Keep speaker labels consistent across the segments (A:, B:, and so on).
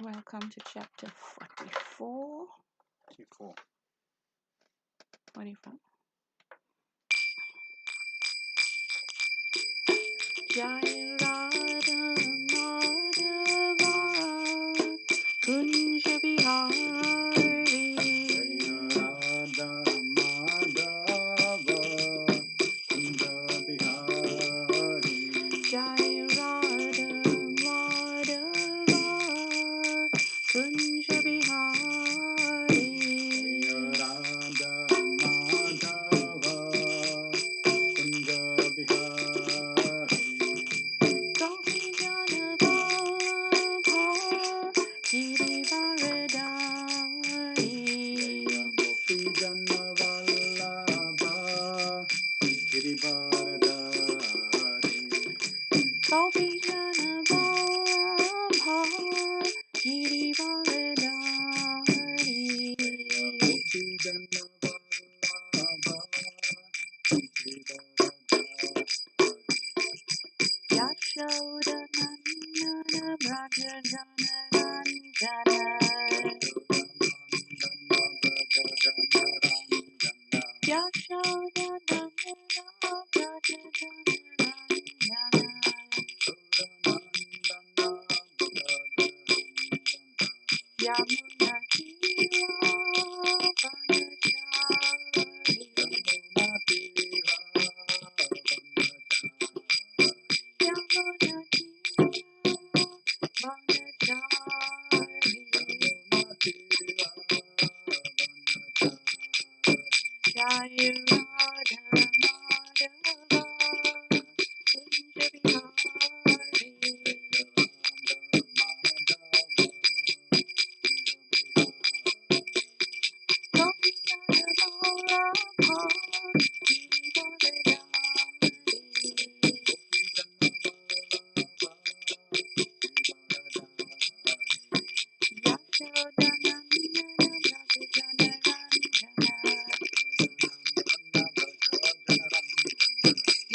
A: Welcome to chapter 44.
B: 44.
A: 44. Jai Radha Madhava Kunja Bihari
B: Radha Madhava Kunja Bihari.
A: Jai Radha Madhava Kunja Bihari
B: Radha Madhava Kunja Bihari.
A: Gopi Jana Baba Girivaradari
B: Gopi Jana Vallabha Girivaradari.
A: Gopi Jana Baba Girivaradari
B: Gopi Jana Vallabha Girivaradari.
A: Yashoda Nandana Braja Jana Ranjana Yashoda Nandana Braja Jana Ranjana Yamuna Tira Vanachari Yamuna Tira Vanachari Jai Radha Madhava Kunja Bihari Gopi Jana Vallabha Yashoda Nandana Braja Jana Ranjana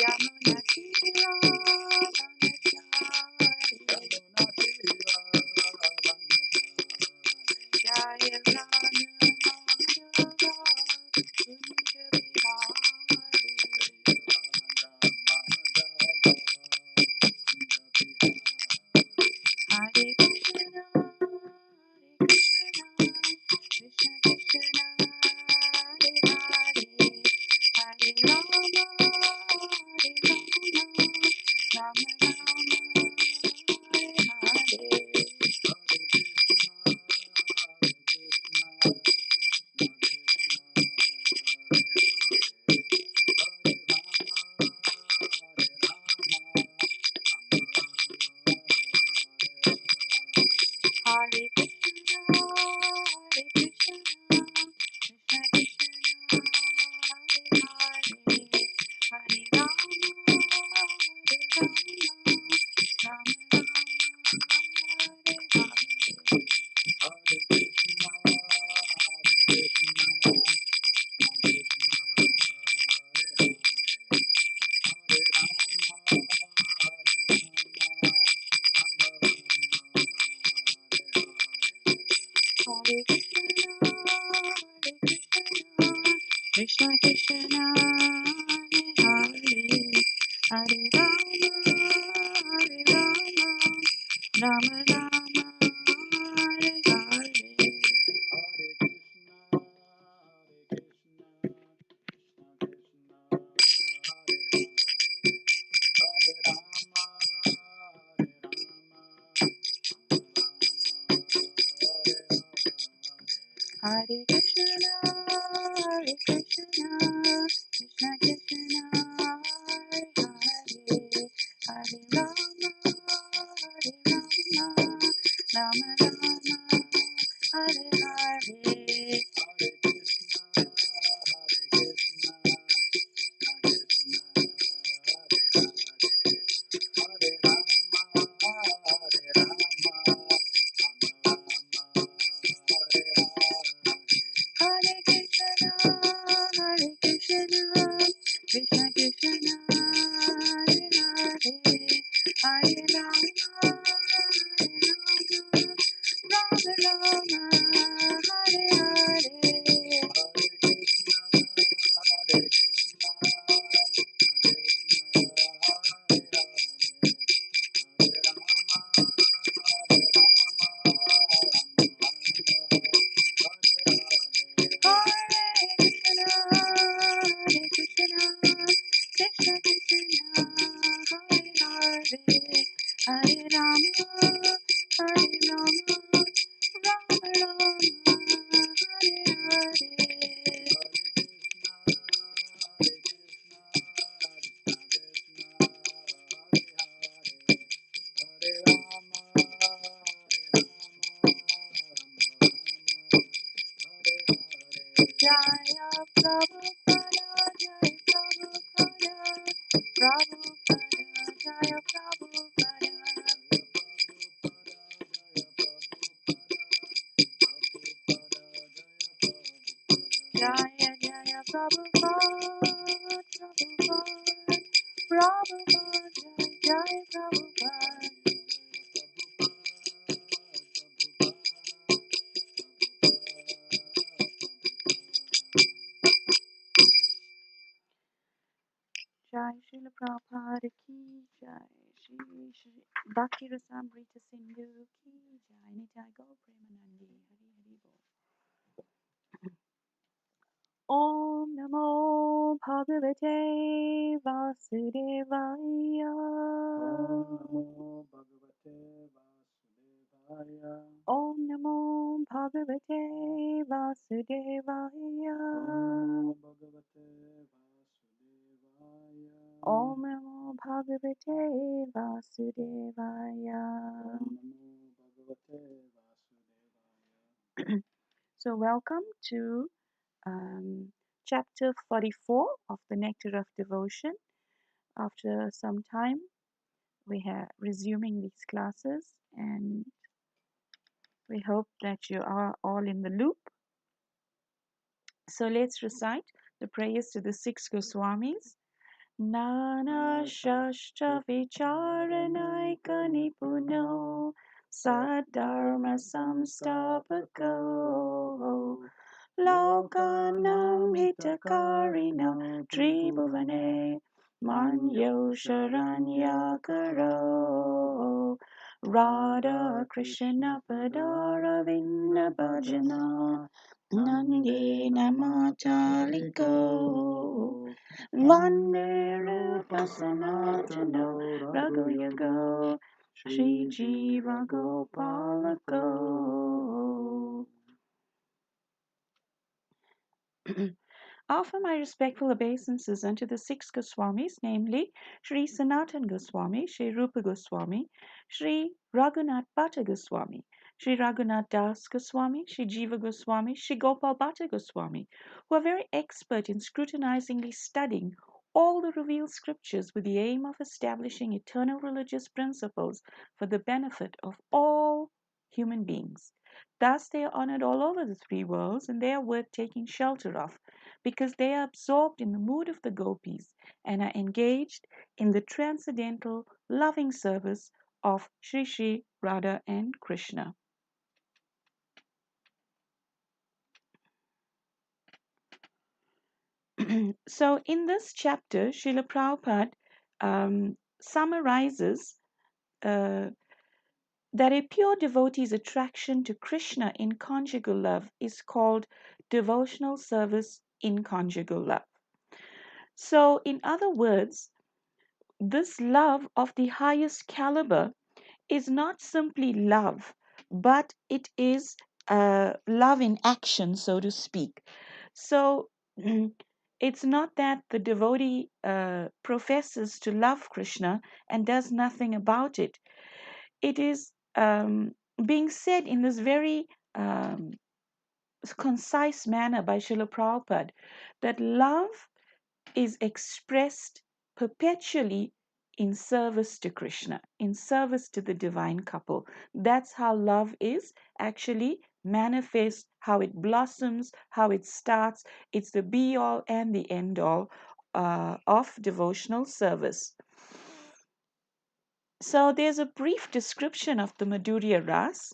A: Yamuna Tira Vanachari Jai Radha Madhava Kunja Bihari Hare Krishna Krishna Krishna Hare Hare Hare Rama Rama Rama Hare Hare Hare Krishna, Krishna Krishna, Hare Hare, Hare Rama, Rama Rama, Hare Hare. Hare Krishna, Krishna, Hare Hare, Hare Rama, Rama Rama, Hare Hare. Hare Krishna, Krishna Krishna, Hare Hare, Hare Rama, Rama Rama, Hare Hare. Hare Krishna, Krishna Krishna, Hare Hare, Hare Rama, Rama Jaya Prabhupada, Jaya Prabhupada, Jaya Prabhupada. Jaya Jaya Prabhupada, Prabhupada, Jaya Prabhupada. Jai Srila Prabhupada ki Jai, Shri Bhakti Rasamrita Sindhu ki Jai, Nitai Gaur Premanandi, Hari Hari Bol. Om Namo Bhagavate Vasudevaya.
B: Om Namo Bhagavate Vasudevaya.
A: Om Namo Bhagavate Vasudevaya.
B: Om Namo Bhagavate Vasudevaya.
A: So welcome to chapter 44 of the Nectar of Devotion. After some time, we are resuming these classes, and we hope that you are all in the loop. So let's recite the prayers to the six Goswamis. Nana Shastra Vicharanaika Nipuno Sadharma Samstapako Lokanam Hitakarino Tribhuvane Manyo Sharanyakaro Radha Krishna Padara Vinna Bhajana Nande Namataliko Vande Rupa Sanatano Raghuyago Shri Jiva Gopalako. Offer my respectful obeisances unto the six Goswamis, namely Sri Sanatan Goswami, Sri Rupa Goswami, Sri Raghunath Bhatta Goswami, Sri Raghunath Das Goswami, Sri Jiva Goswami, Sri Gopal Bhatta Goswami, who are very expert in scrutinizingly studying all the revealed scriptures with the aim of establishing eternal religious principles for the benefit of all human beings. Thus, they are honored all over the three worlds, and they are worth taking shelter of, because they are absorbed in the mood of the gopis and are engaged in the transcendental loving service of Sri Sri Radha and Krishna. So, in this chapter, Srila Prabhupada summarizes that a pure devotee's attraction to Krishna in conjugal love is called devotional service in conjugal love. So, in other words, this love of the highest caliber is not simply love, but it is love in action, so to speak. So, it's not that the devotee professes to love Krishna and does nothing about it. It is being said in this very concise manner by Srila Prabhupada that love is expressed perpetually in service to Krishna, in service to the divine couple. That's how love is actually manifest, how it blossoms, how it starts. It's the be all and the end all of devotional service. So there's a brief description of the Madhurya Ras.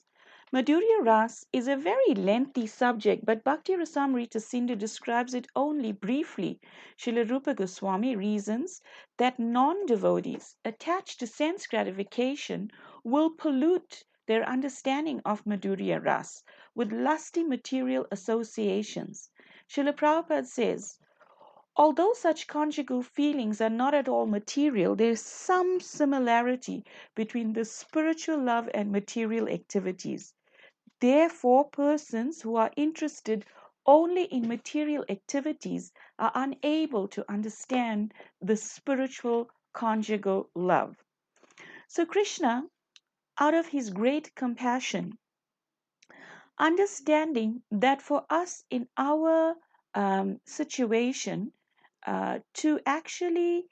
A: Madhurya Ras is a very lengthy subject, but Bhakti Rasamrita Sindhu describes it only briefly. Srila Rupa Goswami reasons that non-devotees attached to sense gratification will pollute their understanding of Madhurya Ras with lusty material associations. Srila Prabhupada says, although such conjugal feelings are not at all material, there is some similarity between the spiritual love and material activities. Therefore, persons who are interested only in material activities are unable to understand the spiritual conjugal love. So, Krishna, out of his great compassion, understanding that for us in our situation, to actually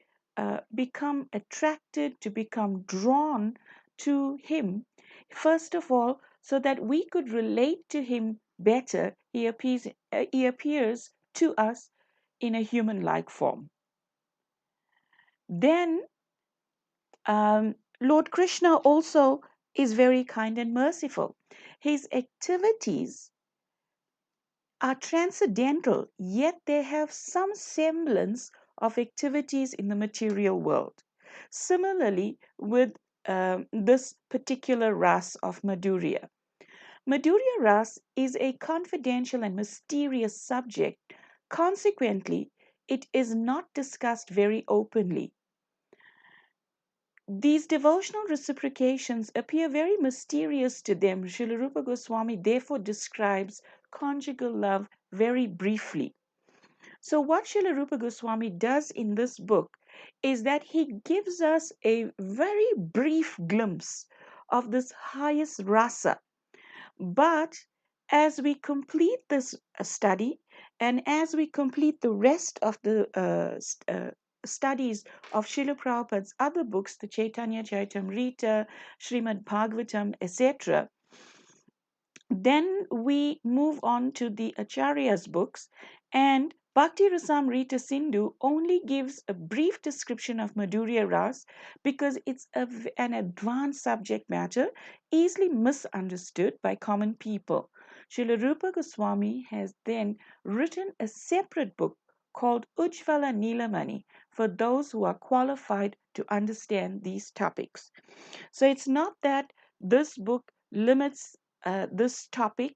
A: become attracted, to become drawn to Him, first of all, so that we could relate to Him better, He appears to us in a human like form. Then, Lord Krishna also is very kind and merciful. His activities are transcendental, yet they have some semblance of activities in the material world. Similarly, with this particular ras of Madhurya. Madhurya ras is a confidential and mysterious subject. Consequently, it is not discussed very openly. These devotional reciprocations appear very mysterious to them. Srila Rupa Goswami therefore describes conjugal love very briefly. So, what Srila Rupa Goswami does in this book is that he gives us a very brief glimpse of this highest rasa. But as we complete this study and as we complete the rest of the studies of Srila Prabhupada's other books, the Chaitanya Charitamrita, Srimad Bhagavatam, etc., then we move on to the Acharya's books, and Bhakti Rasamrita Sindhu only gives a brief description of Madhurya Ras because it's an advanced subject matter easily misunderstood by common people. Srila Rupa Goswami has then written a separate book called Ujjvala Nilamani for those who are qualified to understand these topics. So it's not that this book limits this topic,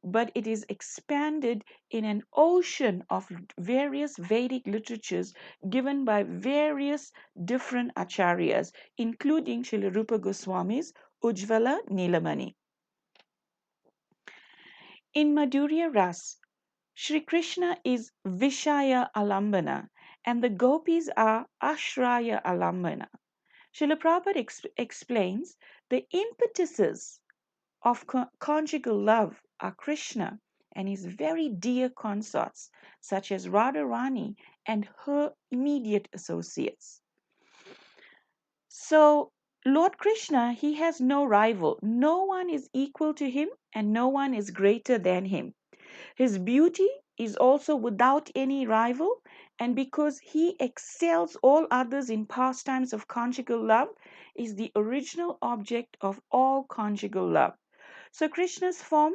A: but it is expanded in an ocean of various Vedic literatures given by various different acharyas, including Srila Rupa Goswami's Ujjvala Nilamani. In Madhurya Ras, Sri Krishna is Vishaya Alambana and the gopis are Ashraya Alambana. Srila Prabhupada explains the impetuses of conjugal love are Krishna and his very dear consorts, such as Radharani and her immediate associates. So, Lord Krishna, he has no rival. No one is equal to him and no one is greater than him. His beauty is also without any rival, and because he excels all others in pastimes of conjugal love, is the original object of all conjugal love. So Krishna's form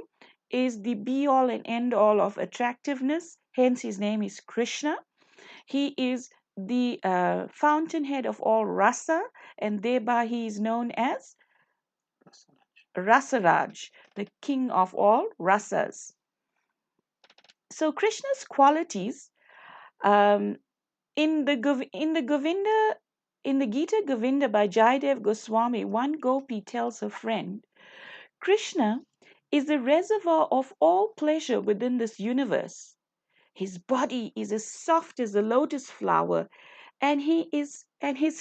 A: is the be all and end all of attractiveness, hence his name is Krishna. He is the fountainhead of all rasa, and thereby he is known as Rasaraj, the king of all rasas. So Krishna's qualities in the Govinda in the Gita Govinda by Jayadev Goswami, one gopi tells her friend, Krishna is the reservoir of all pleasure within this universe. His body is as soft as a lotus flower, and his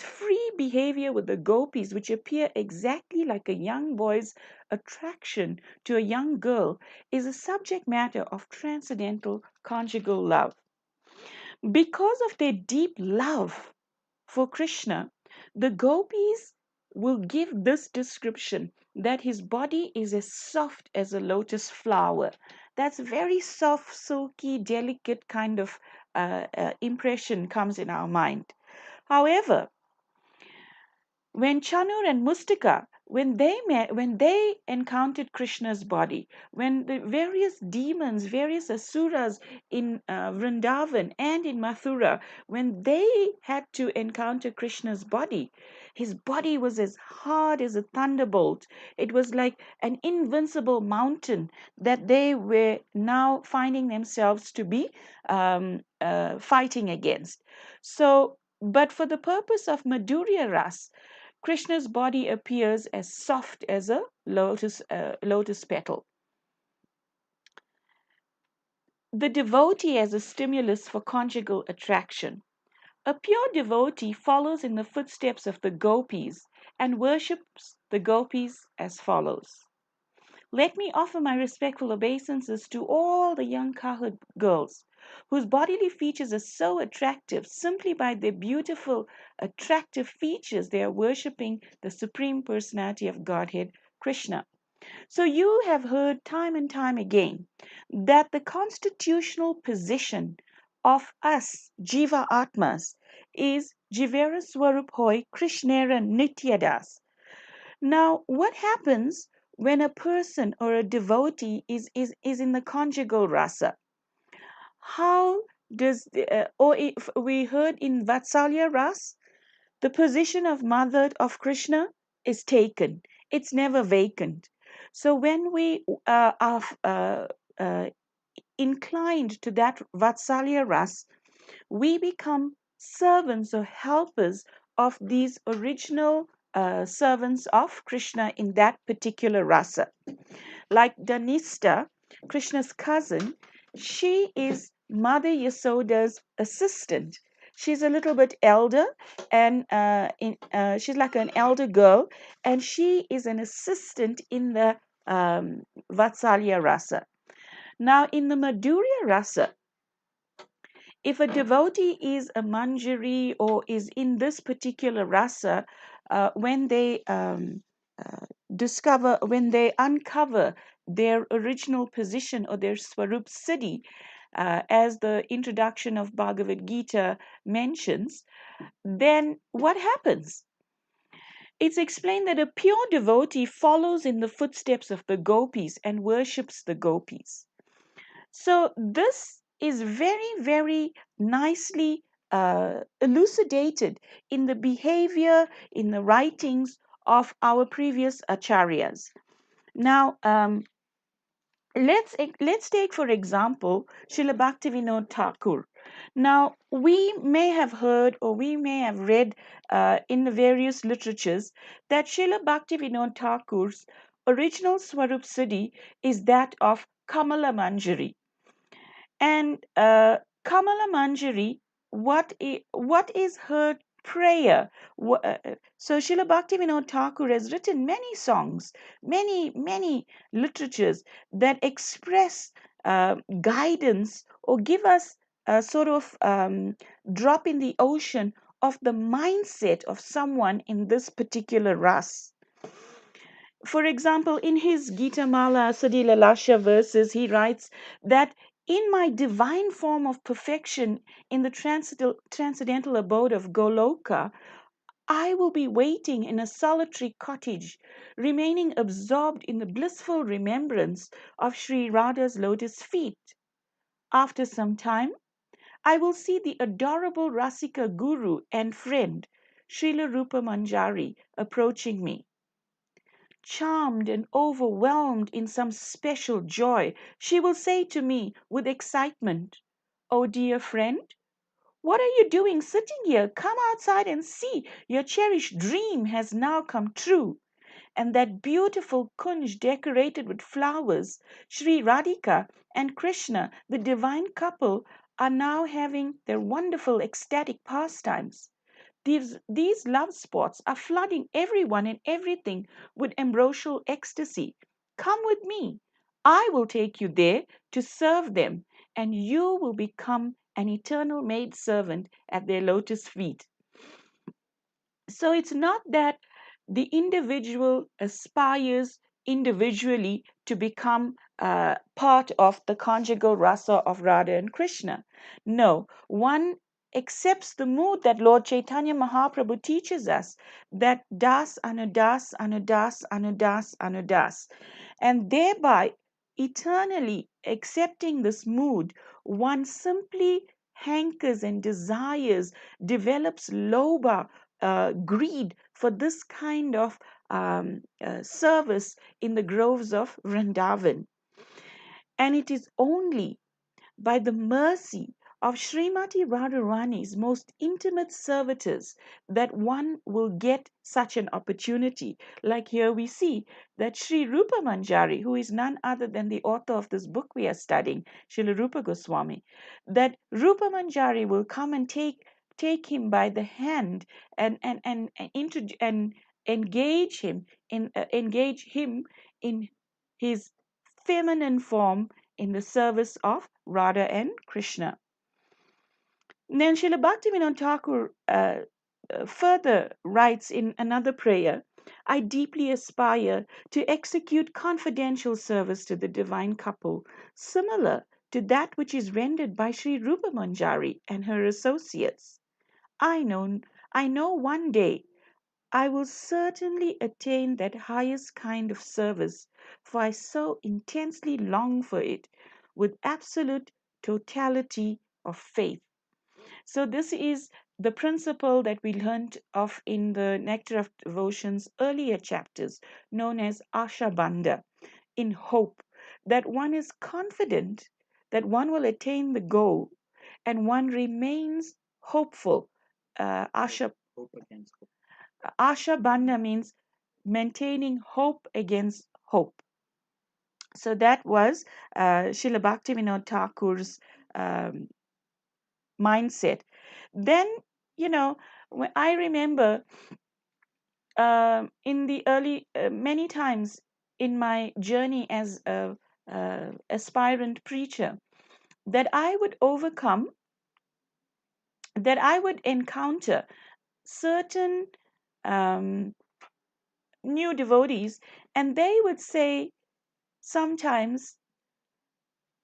A: free behavior with the gopis, which appear exactly like a young boy's attraction to a young girl, is a subject matter of transcendental conjugal love. Because of their deep love for Krishna, the gopis will give this description that his body is as soft as a lotus flower. That's very soft, silky, delicate kind of impression comes in our mind. However, when Chanur and Mustika when they encountered Krishna's body, when the various demons, various asuras in Vrindavan and in Mathura, when they had to encounter Krishna's body, his body was as hard as a thunderbolt. It was like an invincible mountain that they were now finding themselves to be fighting against. So, but for the purpose of Madhurya Ras, Krishna's body appears as soft as a lotus petal. The devotee as a stimulus for conjugal attraction. A pure devotee follows in the footsteps of the gopis and worships the gopis as follows. Let me offer my respectful obeisances to all the young cowherd girls whose bodily features are so attractive. Simply by their beautiful, attractive features, they are worshipping the Supreme Personality of Godhead, Krishna. So you have heard time and time again that the constitutional position of us, Jiva Atmas, is Jivera Swarup Hoy Krishnera Nityadas. Now, what happens when a person or a devotee is in the conjugal rasa? How does, or if we heard in Vatsalya Ras, the position of mother of Krishna is taken, it's never vacant. So when we are uh, inclined to that Vatsalya Ras, we become servants or helpers of these original servants of Krishna in that particular rasa. Like Dhanista, Krishna's cousin, she is Mother Yasoda's assistant. She's a little bit elder, and she's like an elder girl, and she is an assistant in the Vatsalya rasa. Now, in the Madhurya rasa, if a devotee is a manjari or is in this particular rasa, when they when they uncover their original position or their Swarup Siddhi, as the introduction of Bhagavad Gita mentions, then what happens? It's explained that a pure devotee follows in the footsteps of the gopis and worships the gopis. So this is very, very nicely elucidated in the behavior, in the writings of our previous acharyas. Now, let's take for example Srila Bhaktivinoda Thakur. Now, we may have heard or we may have read in the various literatures that Srila Bhaktivinoda Thakur's original Swarup Siddhi is that of Kamala Manjari. And Kamala Manjari, what is her prayer? So Srila Bhaktivinoda Thakur has written many songs, many literatures that express guidance or give us a sort of drop in the ocean of the mindset of someone in this particular ras. For example, in his Gita Mala Sadila Lasha verses, he writes that in my divine form of perfection in the transcendental abode of Goloka, I will be waiting in a solitary cottage, remaining absorbed in the blissful remembrance of Sri Radha's lotus feet. After some time, I will see the adorable Rasika Guru and friend, Srila Rupa Manjari, approaching me. Charmed and overwhelmed in some special joy, she will say to me with excitement, "Oh, dear friend, what are you doing sitting here? Come outside and see. Your cherished dream has now come true." And that beautiful kunj decorated with flowers, Sri Radhika and Krishna, the divine couple, are now having their wonderful ecstatic pastimes. These love spots are flooding everyone and everything with ambrosial ecstasy. Come with me. I will take you there to serve them, and you will become an eternal maid servant at their lotus feet. So it's not that the individual aspires individually to become part of the conjugal rasa of Radha and Krishna. No, one accepts the mood that Lord Chaitanya Mahaprabhu teaches us, that das anudas anudas anudas anudas, and thereby eternally accepting this mood, one simply hankers and desires, develops lobha, greed for this kind of service in the groves of Vrindavan. And it is only by the mercy of Srimati Radharani's most intimate servitors that one will get such an opportunity. Like here we see that Sri Rupa Manjari, who is none other than the author of this book we are studying, Srila Rupa Goswami, that Rupa Manjari will come and take him by the hand and engage him in his feminine form in the service of Radha and Krishna. Then Srila Bhaktivinoda Thakur further writes in another prayer, I deeply aspire to execute confidential service to the divine couple, similar to that which is rendered by Sri Rupa Manjari and her associates. I know one day I will certainly attain that highest kind of service, for I so intensely long for it with absolute totality of faith. So, this is the principle that we learned of in the Nectar of Devotion's earlier chapters, known as Asha Bandha, in hope, that one is confident that one will attain the goal and one remains hopeful. Asha
B: Hope against hope.
A: Asha Bandha means maintaining hope against hope. So that was Srila Bhaktivinoda Thakur's um, mindset. Then, when I remember in the early, many times in my journey as a aspirant preacher, that I would overcome, that I would encounter certain um, new devotees, and they would say sometimes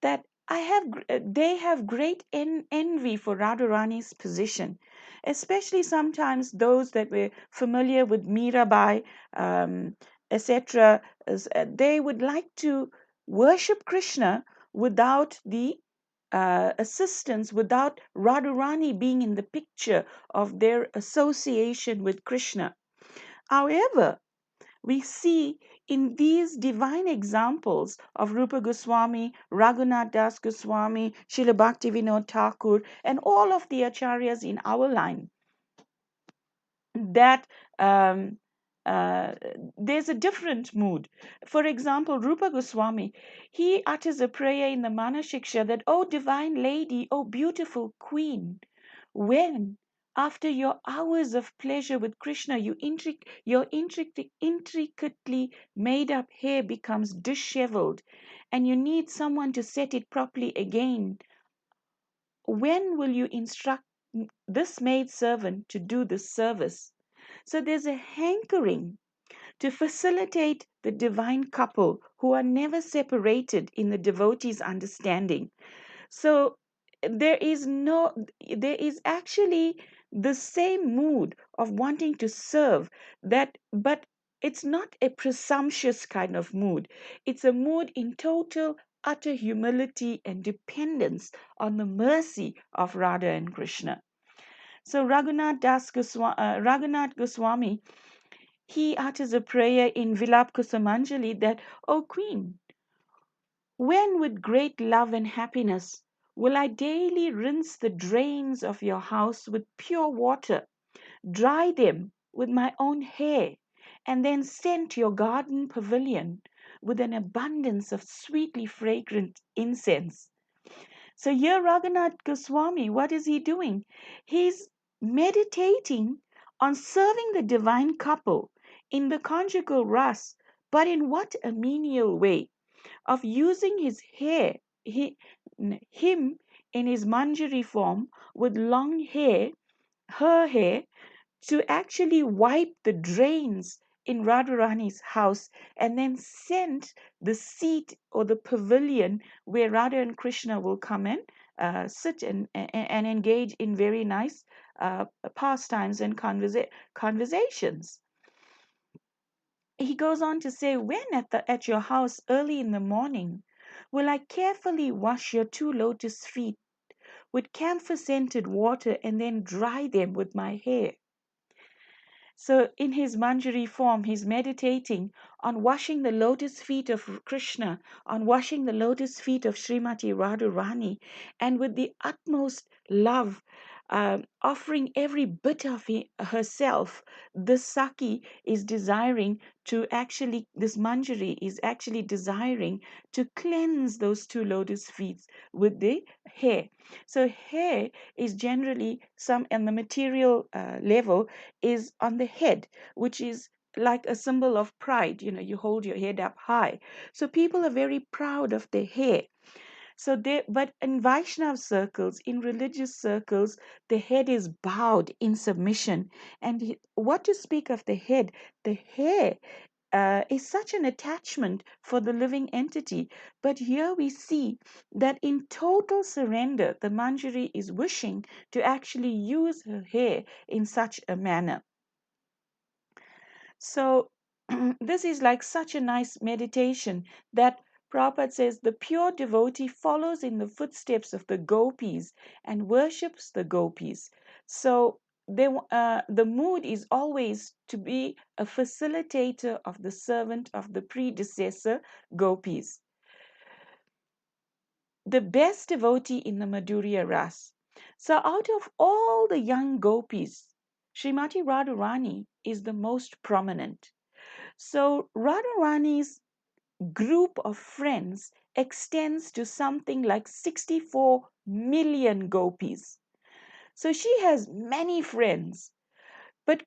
A: that they have great envy for Radharani's position, especially sometimes those that were familiar with Mirabai, etc. They would like to worship Krishna without the assistance, without Radharani being in the picture of their association with Krishna. However, we see in these divine examples of Rupa Goswami, Raghunath Das Goswami, Srila Bhaktivinoda Thakur, and all of the acharyas in our line, that um, uh, there's a different mood. For example, Rupa Goswami, he utters a prayer in the Manashiksha that, "O divine lady, O beautiful queen, when after your hours of pleasure with Krishna, your intricately made up hair becomes disheveled and you need someone to set it properly again, when will you instruct this maid servant to do this service?" So there's a hankering to facilitate the divine couple who are never separated in the devotee's understanding. So there is actually the same mood of wanting to serve, that, but it's not a presumptuous kind of mood. It's a mood in total utter humility and dependence on the mercy of Radha and Krishna. So Raghunath Goswami, he utters a prayer in Vilap Kusumanjali that, "O Queen, when with great love and happiness will I daily rinse the drains of your house with pure water, dry them with my own hair, and then scent your garden pavilion with an abundance of sweetly fragrant incense." So here Raghunath Goswami, what is he doing? He's meditating on serving the divine couple in the conjugal ras, but in what a menial way, of using his hair, him in his manjari form with long hair, her hair, to actually wipe the drains in Radharani's house and then send the seat or the pavilion where Radha and Krishna will come and sit and engage in very nice pastimes and conversations. He goes on to say, when at your house early in the morning, will I carefully wash your two lotus feet with camphor scented water and then dry them with my hair. So, in his Manjari form, he's meditating on washing the lotus feet of Krishna, on washing the lotus feet of Srimati Radharani, and with the utmost love, offering every bit of herself. This Saki is desiring to actually, this Manjari is actually desiring to cleanse those two lotus feet with the hair. So, hair is generally some, on the material level, is on the head, which is like a symbol of pride. You know, you hold your head up high. So people are very proud of their hair. So they, but in Vaishnav circles, in religious circles, the head is bowed in submission. And what to speak of the head? The hair is such an attachment for the living entity. But here we see that in total surrender, the Manjari is wishing to actually use her hair in such a manner. So, this is like such a nice meditation that Prabhupada says the pure devotee follows in the footsteps of the gopis and worships the gopis. So, the mood is always to be a facilitator of the servant of the predecessor gopis. The best devotee in the Madhurya Ras. So, out of all the young gopis, Srimati Radharani is the most prominent. So Radharani's group of friends extends to something like 64 million gopis. So she has many friends, but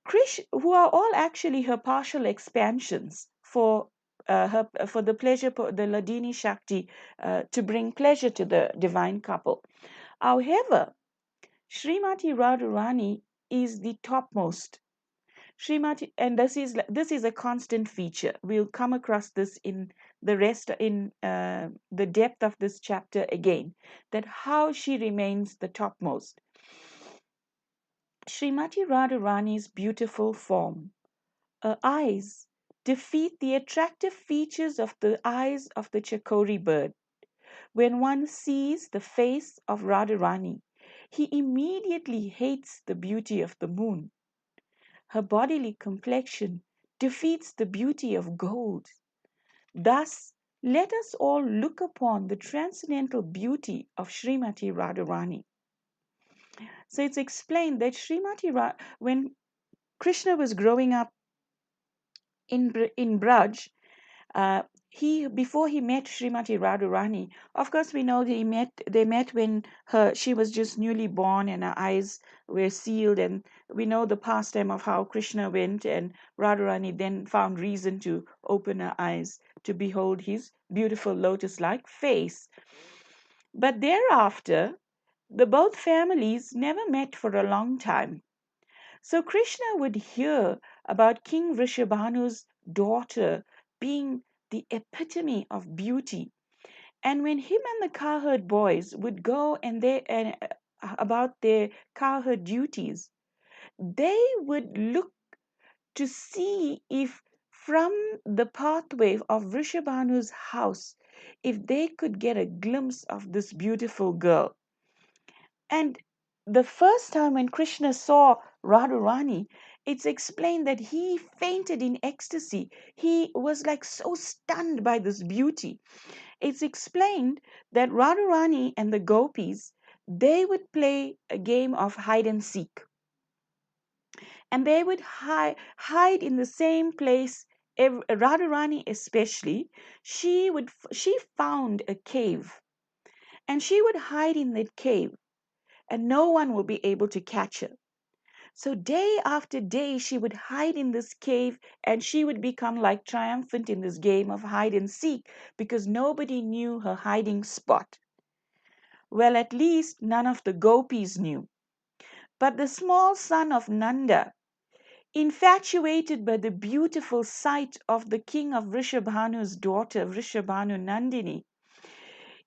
A: who are all actually her partial expansions for for the pleasure, the Ladini Shakti, to bring pleasure to the divine couple. However, Srimati Radharani is the topmost. Srimati, and this is a constant feature. We'll come across this in the rest, in the depth of this chapter again, that how she remains the topmost. Srimati Radharani's beautiful form, her eyes defeat the attractive features of the eyes of the Chakori bird. When one sees the face of Radharani, he immediately hates the beauty of the moon. Her bodily complexion defeats the beauty of gold. Thus, let us all look upon the transcendental beauty of Srimati Radharani. So it's explained that when Krishna was growing up in Braj, uh, he before he met Srimati Radharani, of course we know they met when she was just newly born and her eyes were sealed, and we know the pastime of how Krishna went and Radharani then found reason to open her eyes to behold his beautiful lotus-like face. But thereafter, the both families never met for a long time. So Krishna would hear about King Vrishabhanu's daughter being the epitome of beauty. And when him and the cowherd boys would go about their cowherd duties, they would look to see if from the pathway of Vrishabhanu's house, if they could get a glimpse of this beautiful girl. And the first time when Krishna saw Radharani, it's explained that he fainted in ecstasy. He was like so stunned by this beauty. It's explained that Radharani and the gopis, they would play a game of hide and seek. And they would hide in the same place. Radharani especially, she found a cave, and she would hide in that cave, and no one will be able to catch her. So day after day, she would hide in this cave, and she would become like triumphant in this game of hide and seek because nobody knew her hiding spot. Well, at least none of the gopis knew. But the small son of Nanda, infatuated by the beautiful sight of the king of Vrishabhanu's daughter, Vrishabhanu Nandini,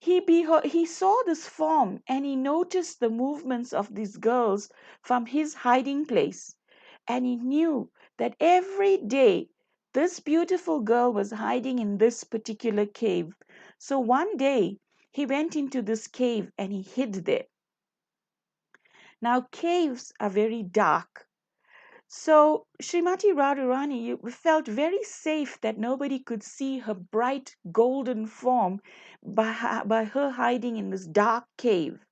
A: he saw this form and he noticed the movements of these girls from his hiding place. And he knew that every day this beautiful girl was hiding in this particular cave. So one day he went into this cave and he hid there. Now, caves are very dark. So Srimati Radharani felt very safe that nobody could see her bright golden form by her hiding in this dark cave.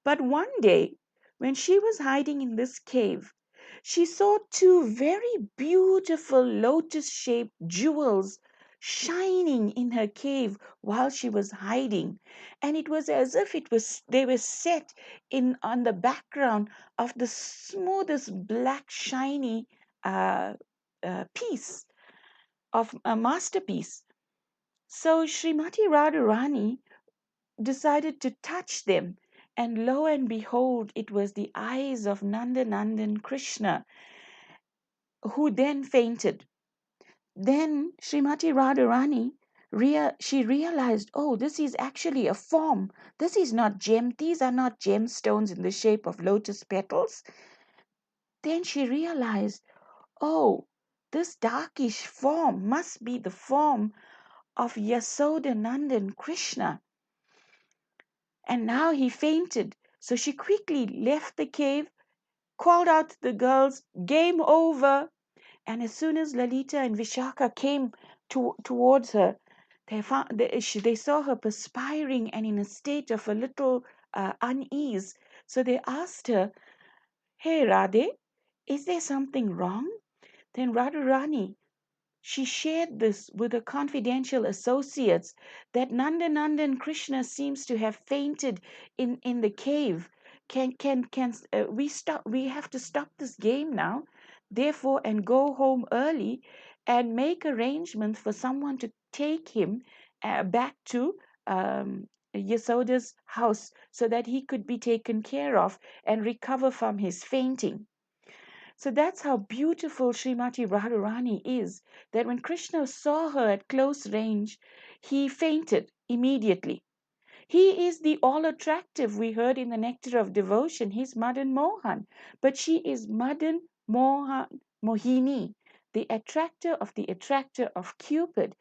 A: But one day, when she was hiding in this cave, she saw two very beautiful lotus shaped jewels shining in her cave while she was hiding. And it was as if they were set in on the background of the smoothest black shiny uh, piece of a masterpiece. So Srimati Radharani decided to touch them. And lo and behold, it was the eyes of Nandanandan Krishna, who then fainted. Then Srimati Radharani, she realized, oh, this is actually a form. This is not these are not gemstones in the shape of lotus petals. Then she realized, oh, this darkish form must be the form of Yasodanandan Krishna. And now he fainted. So she quickly left the cave, called out to the girls, game over. And as soon as Lalita and Vishaka came towards her, they saw her perspiring and in a state of a little unease. So they asked her, hey Radhe, is there something wrong? Then Radharani, she shared this with her confidential associates that Nandanandan Krishna seems to have fainted in the cave. Can we stop? We have to stop this game now, therefore, and go home early and make arrangements for someone to take him back to Yasoda's house so that he could be taken care of and recover from his fainting. So that's how beautiful Srimati Radharani is, that when Krishna saw her at close range, he fainted immediately. He is the all attractive, we heard in the Nectar of Devotion. He's Madan Mohan, but she is Madan Mohan Mohini, the attractor of Cupid.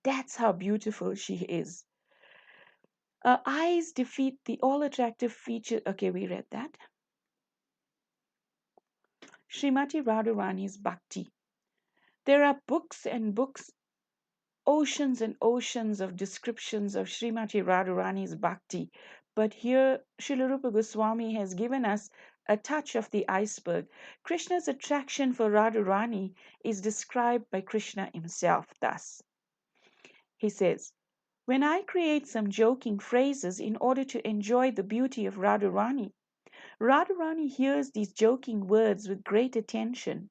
A: That's how beautiful she is. Eyes defeat the all attractive feature. Okay, we read that. Srimati Radharani's Bhakti. There are books and books, oceans and oceans of descriptions of Srimati Radharani's Bhakti. But here, Srila Rupa Goswami has given us a touch of the iceberg. Krishna's attraction for Radharani is described by Krishna himself thus. He says, when I create some joking phrases in order to enjoy the beauty of Radharani, Radharani hears these joking words with great attention,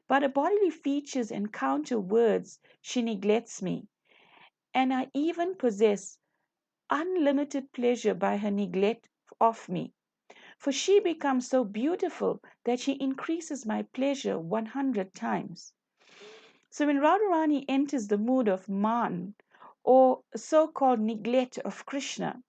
A: but her bodily features encounter words, she neglects me, and I even possess unlimited pleasure by her neglect of me. For she becomes so beautiful that she increases my pleasure 100 times. So when Radharani enters the mood of man, or so-called neglect of Krishna,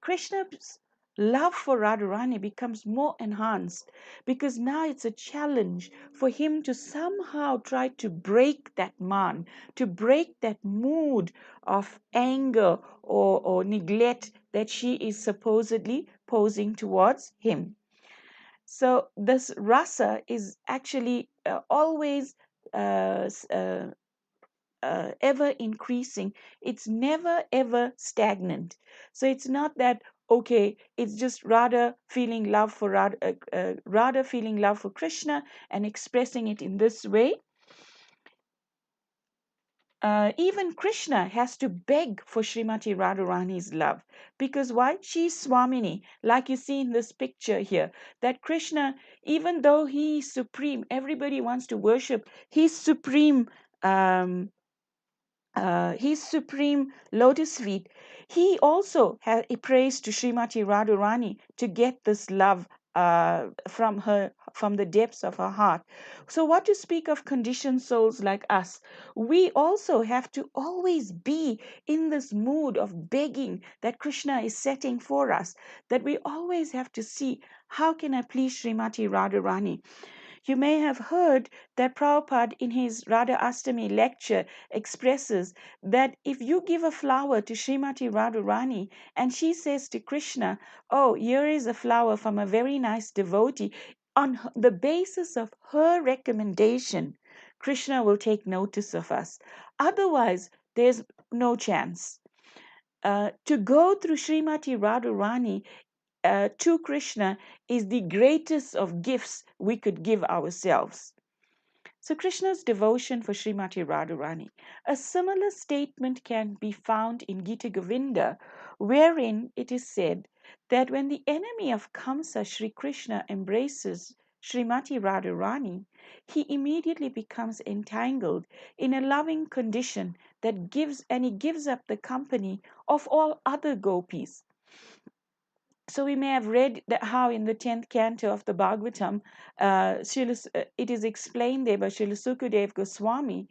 A: Krishna's love for Radharani becomes more enhanced because now it's a challenge for him to somehow try to break that man, to break that mood of anger or neglect that she is supposedly posing towards him. So this rasa is actually always uh, ever increasing. It's never ever stagnant. So it's not that okay. It's just Radha feeling love for Krishna and expressing it in this way. Even Krishna has to beg for Srimati Radharani's love. Because why? She's Swamini. Like you see in this picture here, that Krishna, even though he is supreme, everybody wants to worship his supreme his supreme lotus feet. He also prays to Srimati Radharani to get this love from the depths of her heart. So what to speak of conditioned souls like us? We also have to always be in this mood of begging that Krishna is setting for us, that we always have to see, how can I please Srimati Radharani? You may have heard that Prabhupada in his Radha Astami lecture expresses that if you give a flower to Srimati Radharani and she says to Krishna, oh, here is a flower from a very nice devotee, on the basis of her recommendation, Krishna will take notice of us. Otherwise, there's no chance. To go through Srimati Radharani to Krishna is the greatest of gifts we could give ourselves. So, Krishna's devotion for Srimati Radharani. A similar statement can be found in Gita Govinda, wherein it is said that when the enemy of Kamsa, Sri Krishna, embraces Srimati Radharani, he immediately becomes entangled in a loving condition that he gives up the company of all other gopis. So we may have read that how in the 10th canto of the Bhagavatam, it is explained there by Srila Sukadev Goswami,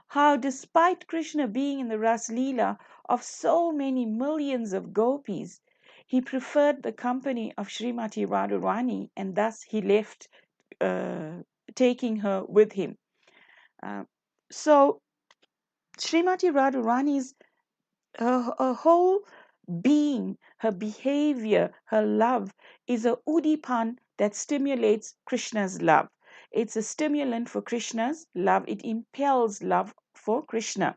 A: how despite Krishna being in the Ras Leela of so many millions of gopis, he preferred the company of Srimati Radharani, and thus he left taking her with him. So Srimati Radharani's her whole being, her behavior, her love is a udipan that stimulates Krishna's love. It's a stimulant for Krishna's love. It impels love for Krishna.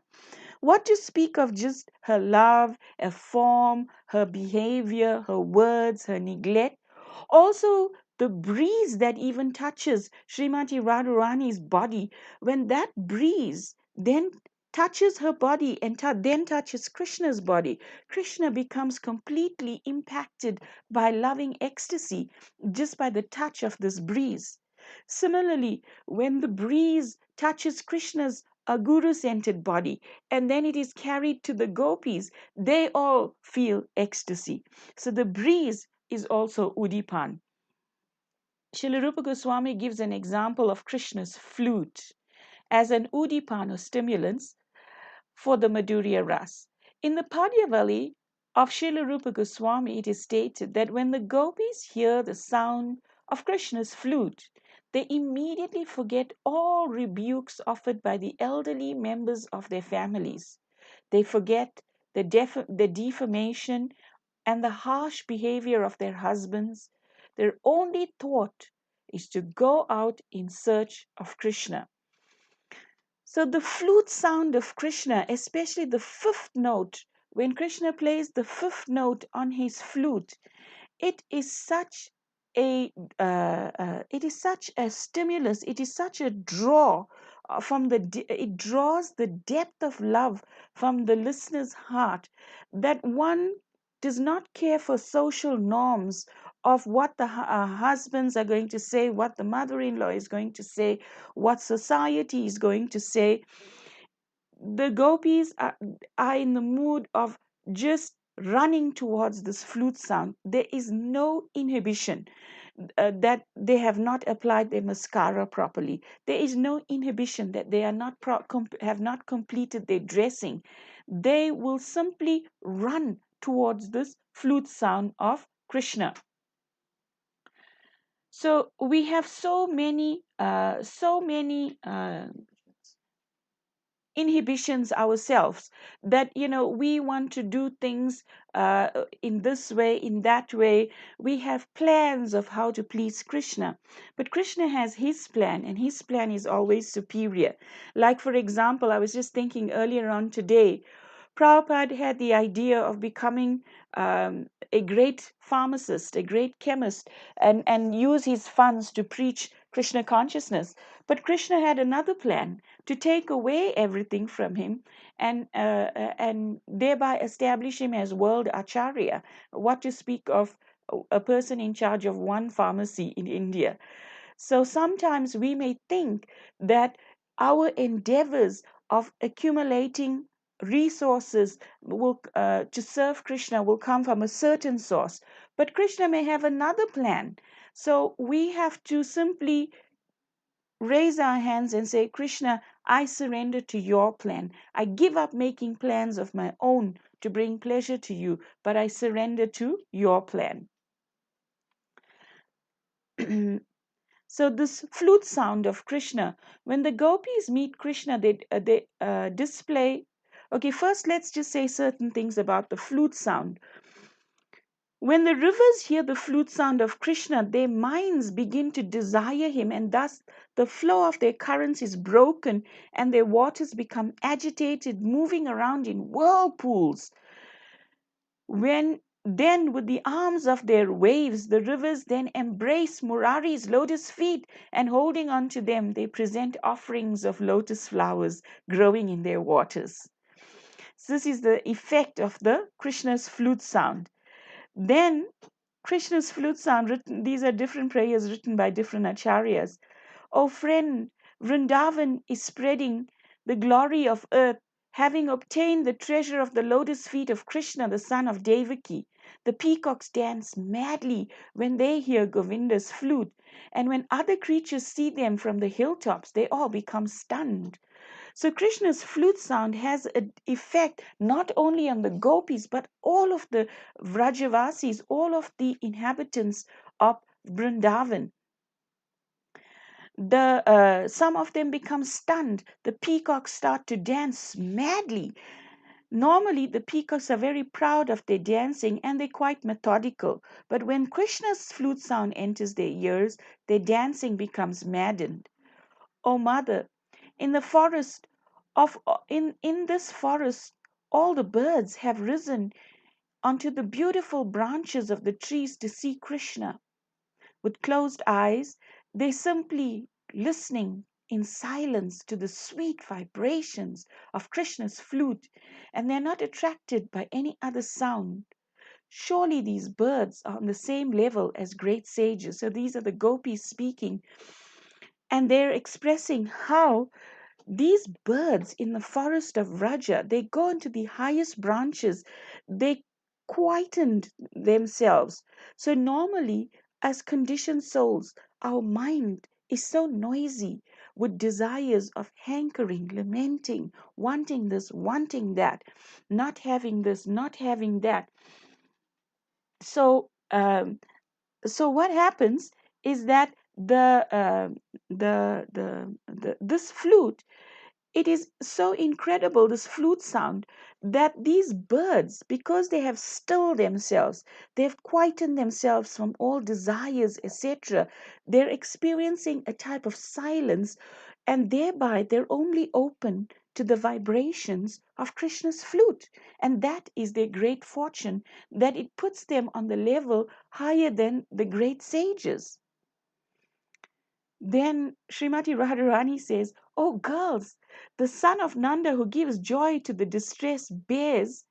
A: What to speak of just her love, her form, her behavior, her words, her neglect? Also, the breeze that even touches Srimati Radharani's body, when that breeze then touches her body and then touches Krishna's body, Krishna becomes completely impacted by loving ecstasy just by the touch of this breeze. Similarly, when the breeze touches Krishna's guru scented body and then it is carried to the gopis, they all feel ecstasy. So the breeze is also udipan. Srila Rupa Goswami gives an example of Krishna's flute as an udipan or stimulants for the Madhurya Ras. In the Padyavali of Srila Rupa Goswami, it is stated that when the gopis hear the sound of Krishna's flute, they immediately forget all rebukes offered by the elderly members of their families. They forget the defamation and the harsh behavior of their husbands. Their only thought is to go out in search of Krishna. So the flute sound of Krishna, especially the fifth note, when Krishna plays the fifth note on his flute, it is such a stimulus. It is such a draw it draws the depth of love from the listener's heart that one does not care for social norms of what the husbands are going to say, what the mother-in-law is going to say, what society is going to say. The gopis are in the mood of just running towards this flute sound. There is no inhibition that they have not applied their mascara properly. There is no inhibition that they are not have not completed their dressing. They will simply run towards this flute sound of Krishna. So we have so many inhibitions ourselves that we want to do things in this way, in that way. We have plans of how to please Krishna, but Krishna has his plan, and his plan is always superior. Like, for example, I was just thinking earlier on today, Prabhupada had the idea of becoming a great pharmacist, a great chemist, and use his funds to preach Krishna consciousness. But Krishna had another plan, to take away everything from him and thereby establish him as world acharya. What to speak of a person in charge of one pharmacy in India. So sometimes we may think that our endeavors of accumulating resources to serve Krishna will come from a certain source. But Krishna may have another plan, So we have to simply raise our hands and say, Krishna, I surrender to your plan. I give up making plans of my own to bring pleasure to you, but I surrender to your plan. So this flute sound of Krishna, when the gopis meet Krishna, they display. Okay, first let's just say certain things about the flute sound. When the rivers hear the flute sound of Krishna, their minds begin to desire him, and thus the flow of their currents is broken, and their waters become agitated, moving around in whirlpools. When then, with the arms of their waves, the rivers then embrace Murari's lotus feet, and holding on to them, they present offerings of lotus flowers growing in their waters. So this is the effect of the Krishna's flute sound. Then Krishna's flute sound written, these are different prayers written by different acharyas. Oh friend, Vrindavan is spreading the glory of earth, having obtained the treasure of the lotus feet of Krishna, the son of Devaki. The peacocks dance madly when they hear Govinda's flute, and when other creatures see them from the hilltops, they all become stunned. So Krishna's flute sound has an effect not only on the gopis but all of the Vrajavasis, all of the inhabitants of Vrindavan. Some of them become stunned. The peacocks start to dance madly. Normally, the peacocks are very proud of their dancing and they're quite methodical. But when Krishna's flute sound enters their ears, their dancing becomes maddened. O mother, in the forest in this forest, all the birds have risen onto the beautiful branches of the trees to see Krishna. With closed eyes, they simply listening in silence to the sweet vibrations of Krishna's flute, and they're not attracted by any other sound. Surely these birds are on the same level as great sages. So these are the gopis speaking, and they're expressing how these birds in the forest of Vraja, they go into the highest branches, they quietened themselves. So normally, as conditioned souls, our mind is so noisy with desires of hankering, lamenting, wanting this, wanting that, not having this, not having that. So, so what happens is that this flute, it is so incredible, this flute sound, that these birds, because they have stilled themselves, they've quietened themselves from all desires, etc., they're experiencing a type of silence, and thereby they're only open to the vibrations of Krishna's flute. And that is their great fortune, that it puts them on the level higher than the great sages. Then Srimati Radharani says, Oh girls, the son of Nanda who gives joy to the distressed bears,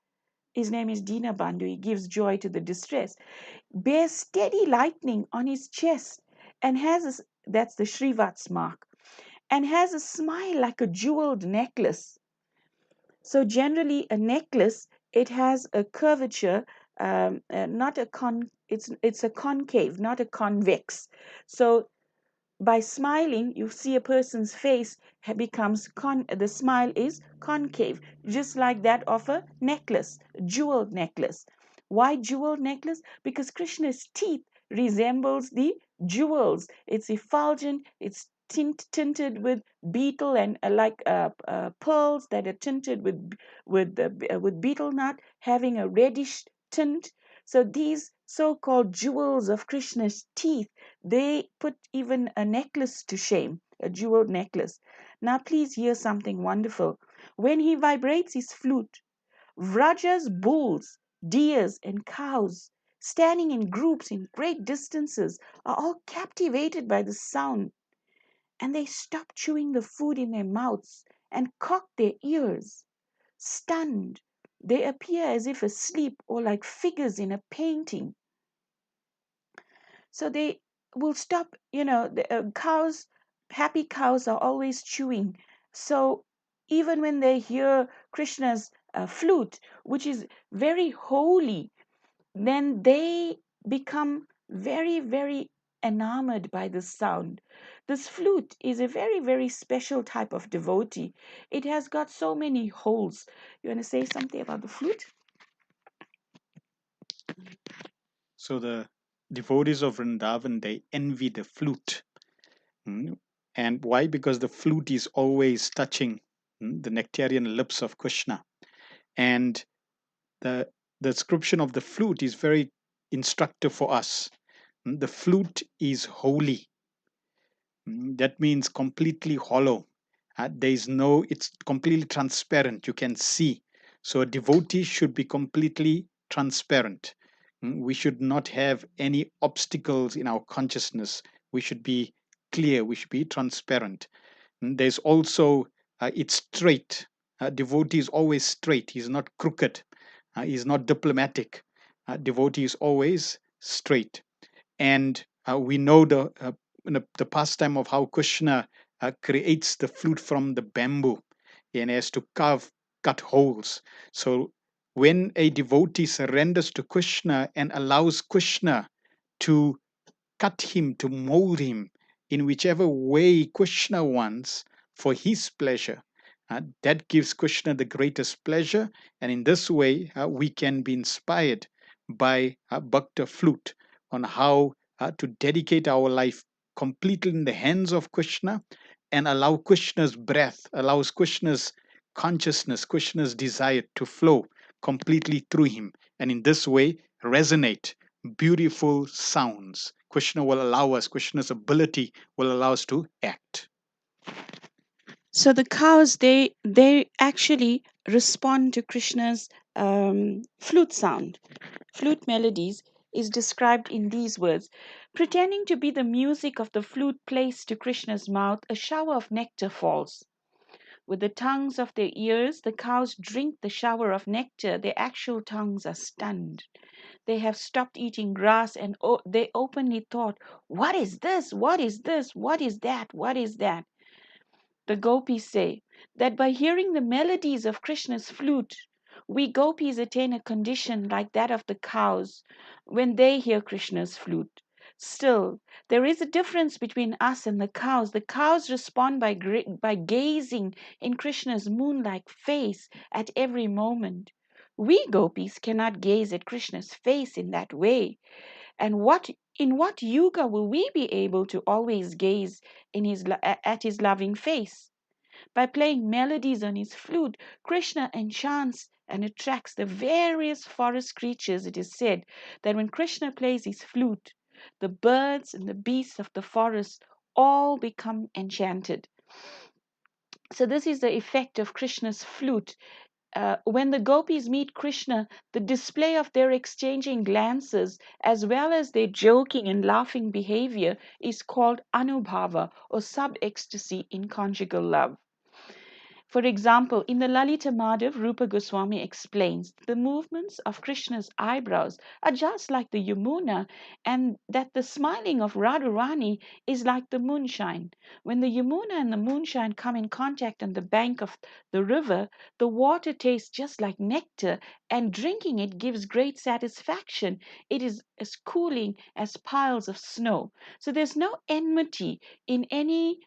A: his name is Dinabandhu, he gives joy to the distressed, bears steady lightning on his chest and has, that's the Srivats mark, and has a smile like a jeweled necklace. So generally a necklace, it has a curvature, not a it's a concave, not a convex. So by smiling, you see a person's face becomes the smile is concave, just like that of a necklace, jeweled necklace. Why jeweled necklace? Because Krishna's teeth resembles the jewels. It's effulgent, it's tinted with beetle and pearls that are tinted with beetle nut, having a reddish tint. So these so-called jewels of Krishna's teeth, they put even a necklace to shame, a jeweled necklace. Now, please hear something wonderful. When he vibrates his flute, Vraja's bulls, deers, and cows, standing in groups in great distances, are all captivated by the sound, and they stop chewing the food in their mouths and cock their ears. Stunned, they appear as if asleep or like figures in a painting. So they will stop, the cows, happy cows are always chewing. So even when they hear Krishna's flute, which is very holy, then they become very, very enamored by the sound. This flute is a very, very special type of devotee. It has got so many holes. You want to say something about the flute?
B: So the devotees of Vrindavan, they envy the flute. Mm. And why? Because the flute is always touching the nectarian lips of Krishna. And the description of the flute is very instructive for us. The flute is holy. That means completely hollow. There is no, it's completely transparent. You can see. So a devotee should be completely transparent. We should not have any obstacles in our consciousness. We should be clear. We should be transparent. There's also, it's straight. Devotee is always straight. He's not crooked. He's not diplomatic. Devotee is always straight. And we know the pastime of how Krishna creates the flute from the bamboo and has to cut holes. So when a devotee surrenders to Krishna and allows Krishna to cut him, to mold him in whichever way Krishna wants for his pleasure, that gives Krishna the greatest pleasure. And in this way, we can be inspired by Bhakta flute on how to dedicate our life completely in the hands of Krishna and allow Krishna's breath, allows Krishna's consciousness, Krishna's desire to flow completely through him. And in this way, resonate beautiful sounds. Krishna will allow us, Krishna's ability will allow us to act.
A: So the cows, they actually respond to Krishna's flute sound. Flute melodies is described in these words: pretending to be the music of the flute placed to Krishna's mouth, a shower of nectar falls. With the tongues of their ears, the cows drink the shower of nectar. Their actual tongues are stunned. They have stopped eating grass and they openly thought, "What is this? What is this? What is that? What is that?" The gopis say that by hearing the melodies of Krishna's flute, we gopis attain a condition like that of the cows when they hear Krishna's flute. Still, there is a difference between us and the cows. The cows respond by gazing in Krishna's moon-like face at every moment. We gopis cannot gaze at Krishna's face in that way. And in what yuga will we be able to always gaze at his loving face? By playing melodies on his flute, Krishna enchants and attracts the various forest creatures. It is said that when Krishna plays his flute, the birds and the beasts of the forest all become enchanted. So, this is the effect of Krishna's flute. When the gopis meet Krishna, the display of their exchanging glances, as well as their joking and laughing behavior, is called anubhava, or sub ecstasy in conjugal love. For example, in the Lalita Madhav, Rupa Goswami explains the movements of Krishna's eyebrows are just like the Yamuna, and that the smiling of Radharani is like the moonshine. When the Yamuna and the moonshine come in contact on the bank of the river, the water tastes just like nectar, and drinking it gives great satisfaction. It is as cooling as piles of snow. So there's no enmity in any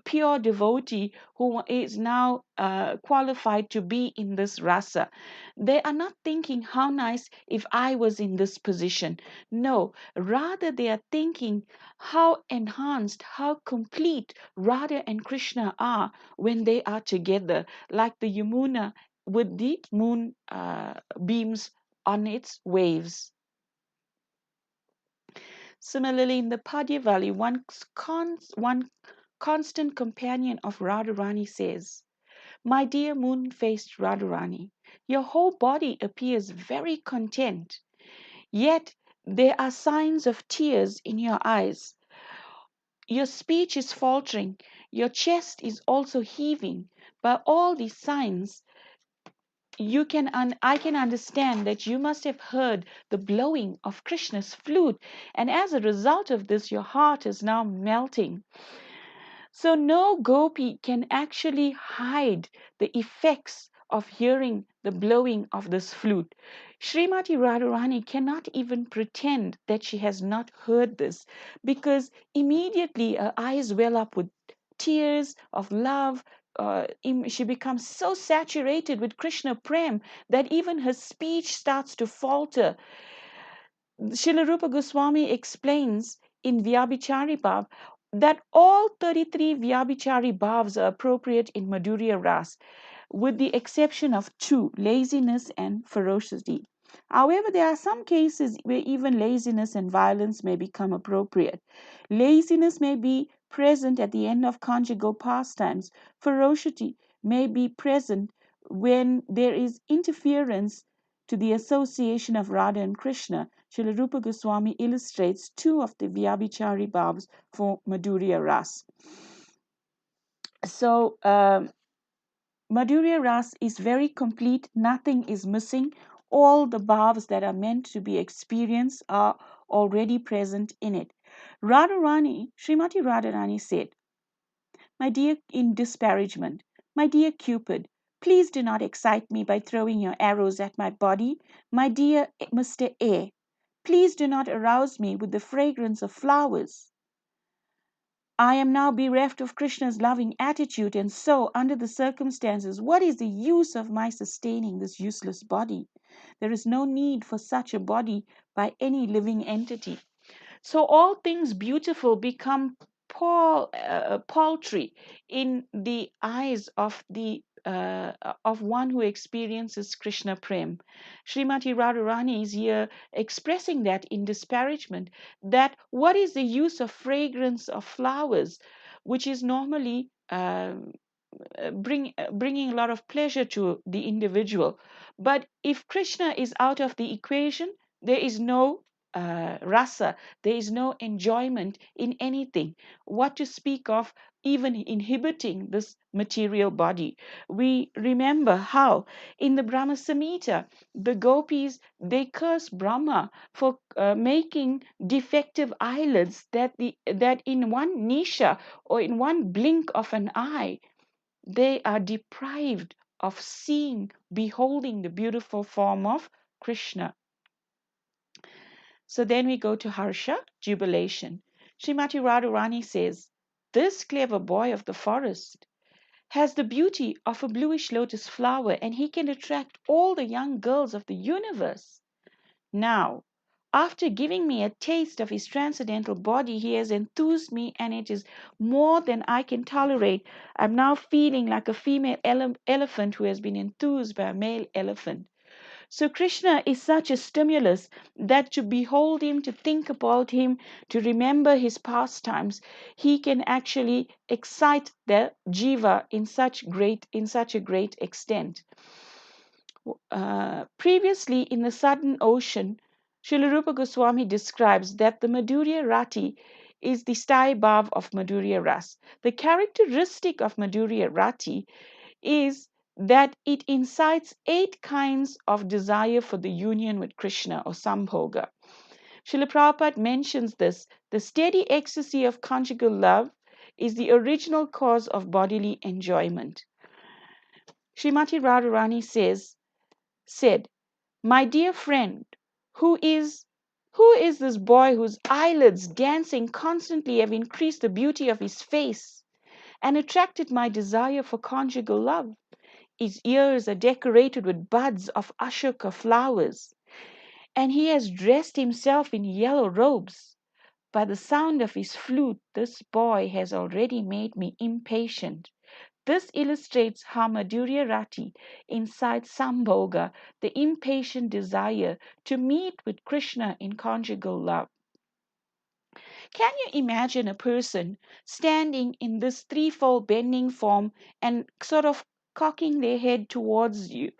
A: pure devotee who is now qualified to be in this rasa. They are not thinking, how nice if I was in this position. No, rather they are thinking how enhanced, how complete Radha and Krishna are when they are together, like the Yamuna with the moon beams on its waves. Similarly, in the Padya Valley, one constant companion of Radharani says, "My dear moon faced Radharani, your whole body appears very content, yet there are signs of tears in your eyes. Your speech is faltering, your chest is also heaving. By all these signs, I can understand that you must have heard the blowing of Krishna's flute, and as a result of this, your heart is now melting." So no gopi can actually hide the effects of hearing the blowing of this flute. Srimati Radharani cannot even pretend that she has not heard this, because immediately her eyes well up with tears of love. She becomes so saturated with Krishna Prem that even her speech starts to falter. Srila Rupa Goswami explains in Vyabhichari Bhav that all 33 Vyabhichari Bhavs are appropriate in Madhurya Ras, with the exception of two, laziness and ferocity. However, there are some cases where even laziness and violence may become appropriate. Laziness may be present at the end of conjugal pastimes. Ferocity may be present when there is interference to the association of Radha and Krishna. Srila Rupa Goswami illustrates two of the Vyabhichari Bhavs for Madhurya Ras. So, Madhurya Ras is very complete, nothing is missing. All the bhavs that are meant to be experienced are already present in it. Radharani, Srimati Radharani said, my dear, in disparagement, my dear Cupid, please do not excite me by throwing your arrows at my body. My dear Mr. A, please do not arouse me with the fragrance of flowers. I am now bereft of Krishna's loving attitude, and so, under the circumstances, what is the use of my sustaining this useless body? There is no need for such a body by any living entity. So all things beautiful become paltry in the eyes of one who experiences Krishna Prem. Srimati Radharani is here expressing that in disparagement, that what is the use of fragrance of flowers, which is normally bringing a lot of pleasure to the individual. But if Krishna is out of the equation, there is no rasa, there is no enjoyment in anything. What to speak of even inhibiting this material body? We remember how in the Brahma Samhita, the gopis, they curse Brahma for making defective eyelids, that in one nisha or in one blink of an eye they are deprived of seeing, beholding the beautiful form of Krishna. So then we go to Harsha, jubilation. Srimati Radharani says, this clever boy of the forest has the beauty of a bluish lotus flower, and he can attract all the young girls of the universe. Now, after giving me a taste of his transcendental body, he has enthused me, and it is more than I can tolerate. I'm now feeling like a female elephant who has been enthused by a male elephant. So, Krishna is such a stimulus that to behold him, to think about him, to remember his pastimes, he can actually excite the jiva in such a great extent. Previously, in the Southern Ocean, Srila Rupa Goswami describes that the Madhurya Rati is the Sthai Bhav of Madhurya Ras. The characteristic of Madhurya Rati is that it incites 8 kinds of desire for the union with Krishna or Sambhoga. Srila Prabhupada mentions this. The steady ecstasy of conjugal love is the original cause of bodily enjoyment. Srimati Radharani said, my dear friend, who is this boy whose eyelids dancing constantly have increased the beauty of his face and attracted my desire for conjugal love? His ears are decorated with buds of ashoka flowers, and he has dressed himself in yellow robes. By the sound of his flute, this boy has already made me impatient. This illustrates how Madhurya Rati incites Sambhoga, the impatient desire to meet with Krishna in conjugal love. Can you imagine a person standing in this threefold bending form and sort of cocking their head towards you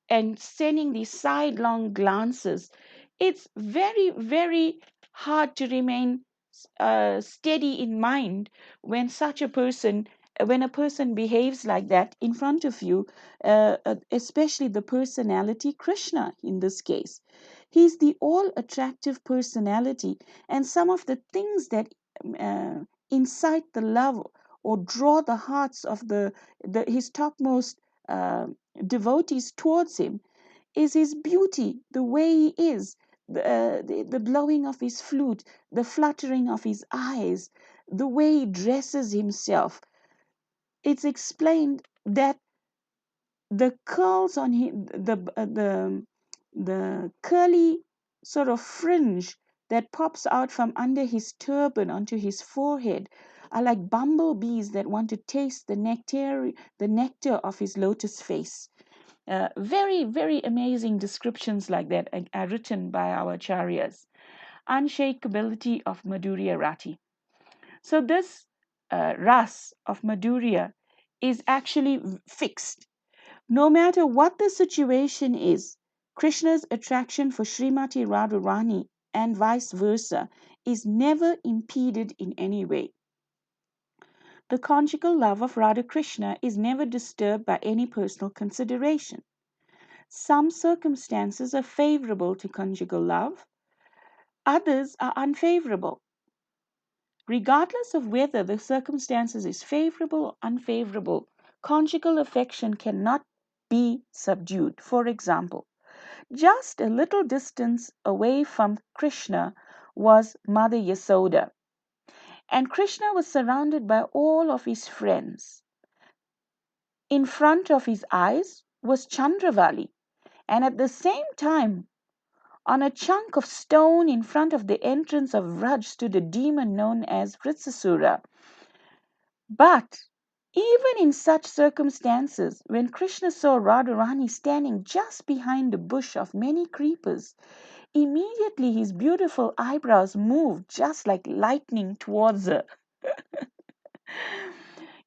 A: and sending these sidelong glances? It's very, very hard to remain steady in mind when such a person, when a person behaves like that in front of you, especially the personality Krishna in this case. He's the all attractive personality, and some of the things that uh, incite the love or draw the hearts of his topmost uh, devotees towards him is his beauty, the way he is, the blowing of his flute, the fluttering of his eyes, the way he dresses himself. It's explained that the curls on him, the curly sort of fringe that pops out from under his turban onto his forehead are like bumblebees that want to taste the nectar of his lotus face. Very, very amazing descriptions like that are written by our acharyas. Unshakability of Madhurya Rati. So this ras of Madhurya is actually fixed. No matter what the situation is, Krishna's attraction for Srimati Radharani and vice versa is never impeded in any way. The conjugal love of Radha Krishna is never disturbed by any personal consideration. Some circumstances are favorable to conjugal love, others are unfavorable. Regardless of whether the circumstances is favorable or unfavorable, conjugal affection cannot be subdued. For example, just a little distance away from Krishna was Mother Yasoda, and Krishna was surrounded by all of his friends. In front of his eyes was Chandravali, and at the same time, on a chunk of stone in front of the entrance of Vraj stood a demon known as Vritsasura. But even in such circumstances, when Krishna saw Radharani standing just behind a bush of many creepers, immediately his beautiful eyebrows moved just like lightning towards her.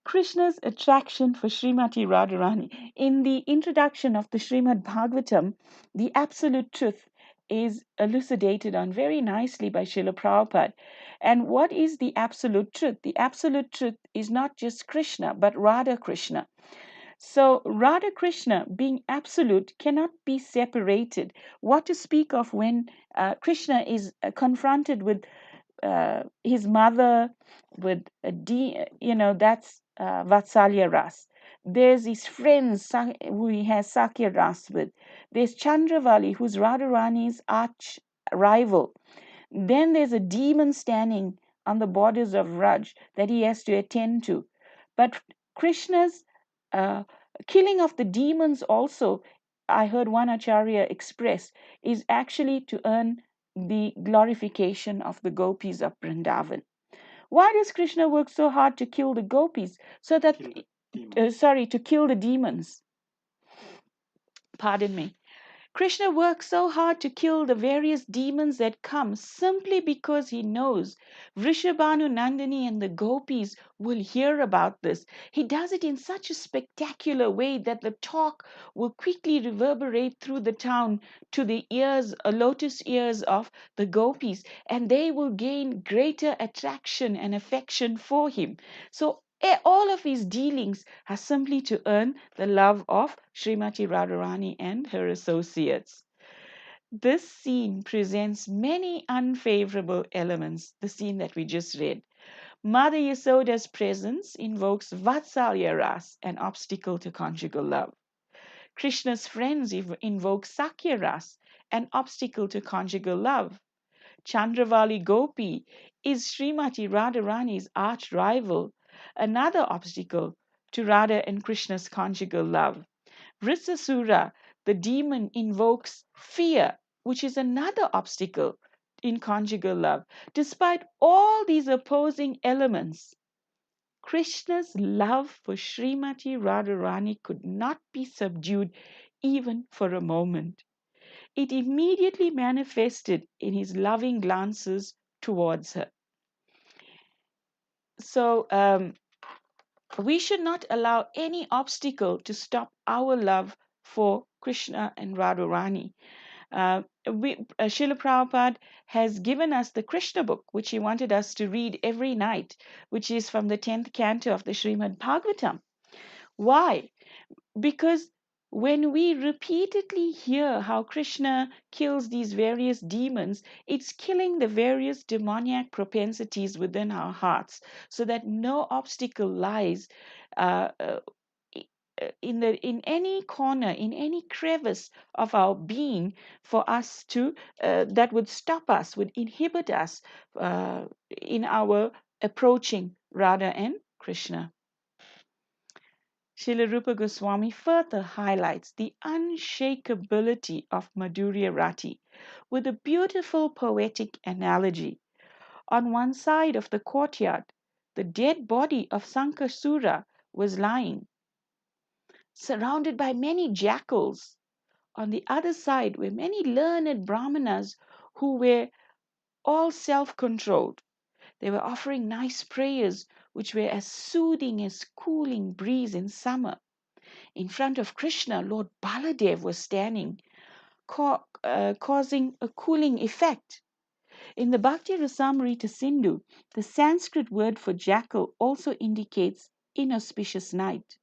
A: Krishna's attraction for Srimati Radharani. In the introduction of the Srimad Bhagavatam, the absolute truth is elucidated on very nicely by Srila Prabhupada. And what is the absolute truth? The absolute truth is not just Krishna, but Radha Krishna. So, Radha Krishna, being absolute, cannot be separated. What to speak of when Krishna is confronted with his mother, with that's Vatsalya Ras. There's his friends who he has Sakya Ras with. There's Chandravali, who's Radharani's arch rival. Then there's a demon standing on the borders of Raj that he has to attend to. But Krishna's uh, killing of the demons also, I heard one acharya express, is actually to earn the glorification of the gopis of Vrindavan. Why does Krishna work so hard to kill the gopis? So that, to kill the demons. Pardon me. Krishna works so hard to kill the various demons that come simply because he knows Vrishabhanu Nandini and the gopis will hear about this. He does it in such a spectacular way that the talk will quickly reverberate through the town to the ears, lotus ears of the gopis, and they will gain greater attraction and affection for him. So all of his dealings are simply to earn the love of Srimati Radharani and her associates. This scene presents many unfavorable elements, the scene that we just read. Mother Yasoda's presence invokes Vatsalya Ras, an obstacle to conjugal love. Krishna's friends invoke Sakya Ras, an obstacle to conjugal love. Chandravali Gopi is Srimati Radharani's arch rival, another obstacle to Radha and Krishna's conjugal love. Vritsasura, the demon, invokes fear, which is another obstacle in conjugal love. Despite all these opposing elements, Krishna's love for Srimati Radharani could not be subdued even for a moment. It immediately manifested in his loving glances towards her. So, we should not allow any obstacle to stop our love for Krishna and Radharani. Srila Prabhupada has given us the Krishna book, which he wanted us to read every night, which is from the 10th canto of the Srimad Bhagavatam. Why? Because when we repeatedly hear how Krishna kills these various demons, it's killing the various demoniac propensities within our hearts so that no obstacle lies uh, uh, in any corner, in any crevice of our being, for us to that would stop us, would inhibit us in our approaching Radha and Krishna. Srila Rupa Goswami further highlights the unshakability of Madhurya Rati with a beautiful poetic analogy. On one side of the courtyard, the dead body of Sankasura was lying, surrounded by many jackals. On the other side were many learned brahmanas who were all self controlled. They were offering nice prayers which were as soothing as cooling breeze in summer. In front of Krishna, Lord Baladev was standing, causing a cooling effect. In the Bhakti Rasamrita Sindhu, the Sanskrit word for jackal also indicates inauspicious night.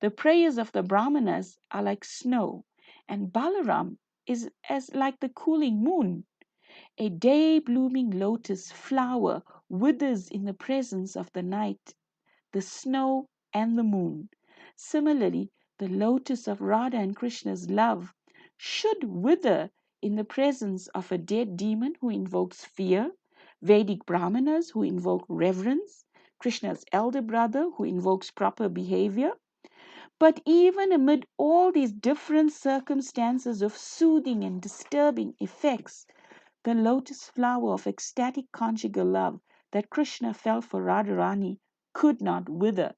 A: The prayers of the Brahmanas are like snow, and Balaram is as like the cooling moon. A day blooming lotus flower withers in the presence of the night, the snow, and the moon. Similarly, the lotus of Radha and Krishna's love should wither in the presence of a dead demon who invokes fear, Vedic Brahmanas who invoke reverence, Krishna's elder brother who invokes proper behavior. But even amid all these different circumstances of soothing and disturbing effects, the lotus flower of ecstatic conjugal love that Krishna felt for Radharani could not wither.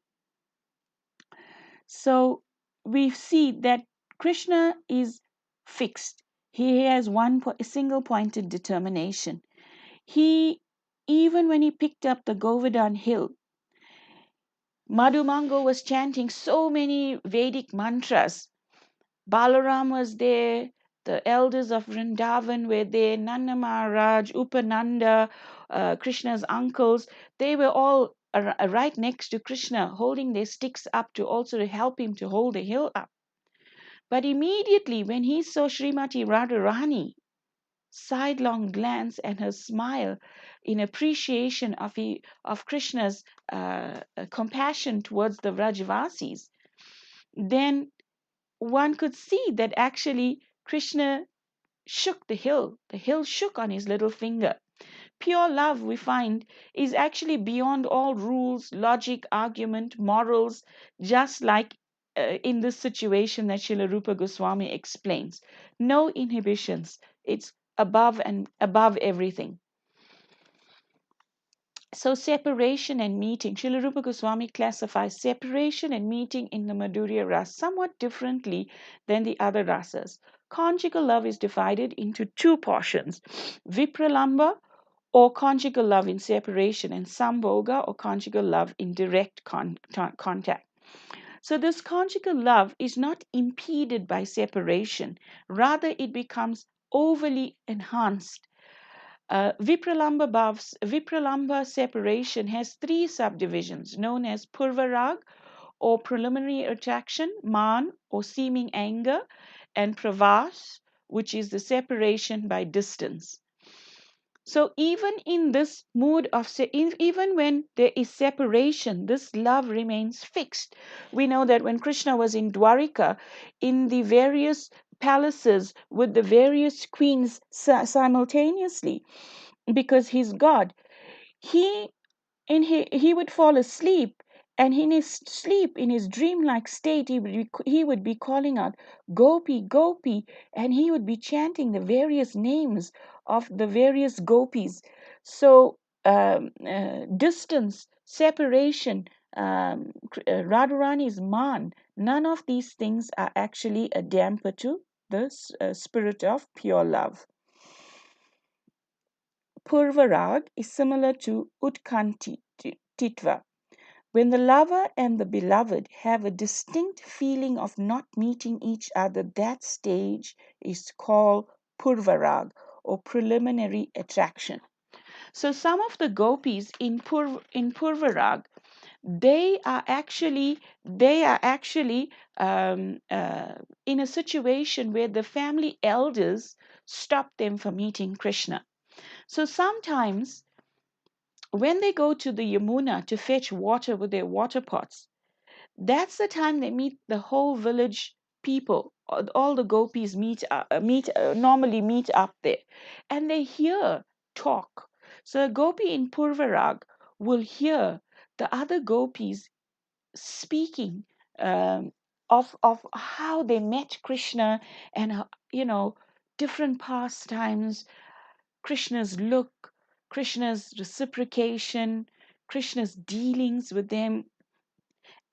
A: So we see that Krishna is fixed. He has one single pointed determination. He, even when he picked up the Govardhan hill, Madhumango was chanting so many Vedic mantras. Balaram was there, the elders of Vrindavan were there, Nanda Maharaj, Upananda, Krishna's uncles, they were all right next to Krishna, holding their sticks up to also help him to hold the hill up. But immediately when he saw Srimati Radharani, sidelong glance and her smile in appreciation of Krishna's compassion towards the Vrajavasis, then one could see that actually Krishna shook the hill. The hill shook on his little finger. Pure love, we find, is actually beyond all rules, logic, argument, morals, just like in this situation that Srila Rupa Goswami explains. No inhibitions. It's above and above everything. So separation and meeting. Srila Rupa Goswami classifies separation and meeting in the Madhurya Ras somewhat differently than the other rasas. Conjugal love is divided into two portions: Vipralamba, or conjugal love in separation, and Sambhoga, or conjugal love in direct contact. So this conjugal love is not impeded by separation, rather it becomes overly enhanced. Vipralamba separation has three subdivisions known as Purvarag, or preliminary attraction, Man, or seeming anger, and Pravas, which is the separation by distance. So even in this mood of even when there is separation, this love remains fixed. We know that when Krishna was in Dwarika, in the various palaces with the various queens simultaneously, because he's God, he he would fall asleep, and in his sleep, in his dreamlike state, he would be calling out Gopi, Gopi, and he would be chanting the various names of the various gopis. So distance, separation, Radharani's man, none of these things are actually a damper to the spirit of pure love. Purvarag is similar to Utkantitva. When the lover and the beloved have a distinct feeling of not meeting each other, that stage is called Purvarag, or preliminary attraction. So some of the gopis in Purvarag, they are actually in a situation where the family elders stop them from meeting Krishna. So sometimes when they go to the Yamuna to fetch water with their water pots, That's the time they meet the whole village people. All the gopis normally meet up there, and they hear talk. So a gopi in Purvarag will hear the other gopis speaking um, of how they met Krishna, and different pastimes, Krishna's look, Krishna's reciprocation, Krishna's dealings with them.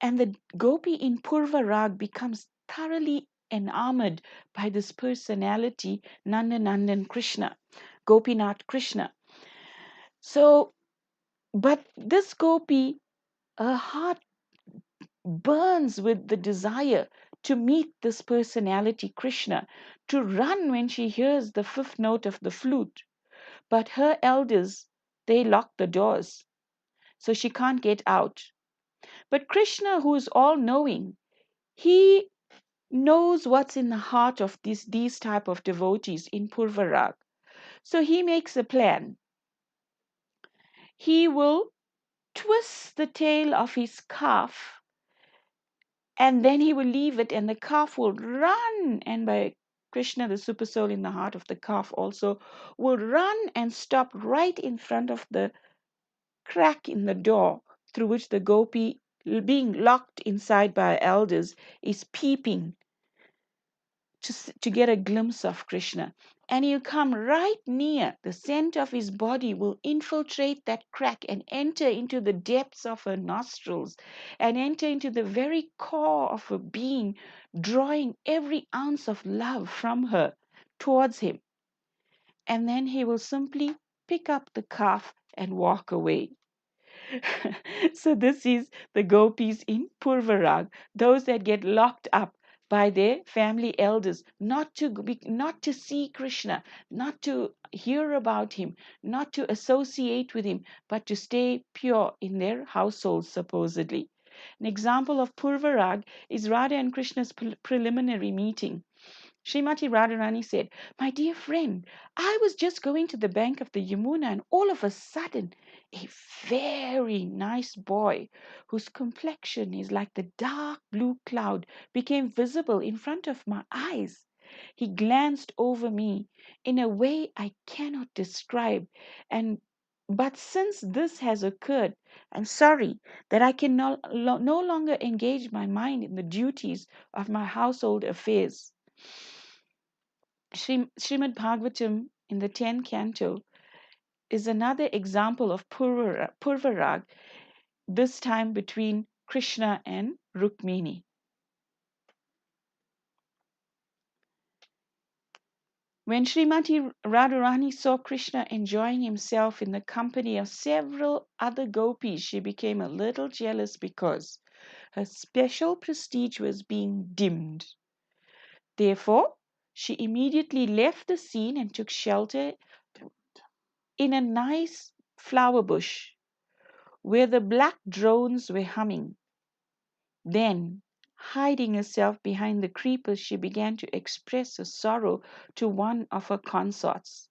A: And the gopi in Purvarag becomes thoroughly enamored by this personality, Nandanandan Krishna, Gopinath Krishna. So, but this gopi, her heart burns with the desire to meet this personality, Krishna, to run when she hears the fifth note of the flute. But her elders, they lock the doors, so she can't get out. But Krishna, who is all knowing, he knows what's in the heart of these type of devotees in Purvarag. So he makes a plan. He will twist the tail of his calf, and then he will leave it, and the calf will run. And by Krishna, the super soul in the heart of the calf, also will run and stop right in front of the crack in the door through which the gopi, being locked inside by her elders, is peeping to get a glimpse of Krishna. And he'll come right near. The scent of his body will infiltrate that crack and enter into the depths of her nostrils and enter into the very core of her being, drawing every ounce of love from her towards him. And then he will simply pick up the calf and walk away. So this is the gopis in Purvarag, those that get locked up by their family elders, not to see Krishna, not to hear about him, not to associate with him, but to stay pure in their households, supposedly. An example of Purvarag is Radha and Krishna's preliminary meeting. Srimati Radharani said, "My dear friend, I was just going to the bank of the Yamuna, and all of a sudden, a very nice boy, whose complexion is like the dark blue cloud, became visible in front of my eyes. He glanced over me in a way I cannot describe, and but since this has occurred, I'm sorry that I can no longer engage my mind in the duties of my household affairs." Srimad Bhagavatam in the 10th canto is another example of Purvarag, this time between Krishna and Rukmini. When Srimati Radharani saw Krishna enjoying himself in the company of several other gopis, she became a little jealous because her special prestige was being dimmed. Therefore, she immediately left the scene and took shelter in a nice flower bush where the black drones were humming. Then, hiding herself behind the creepers, she began to express her sorrow to one of her consorts.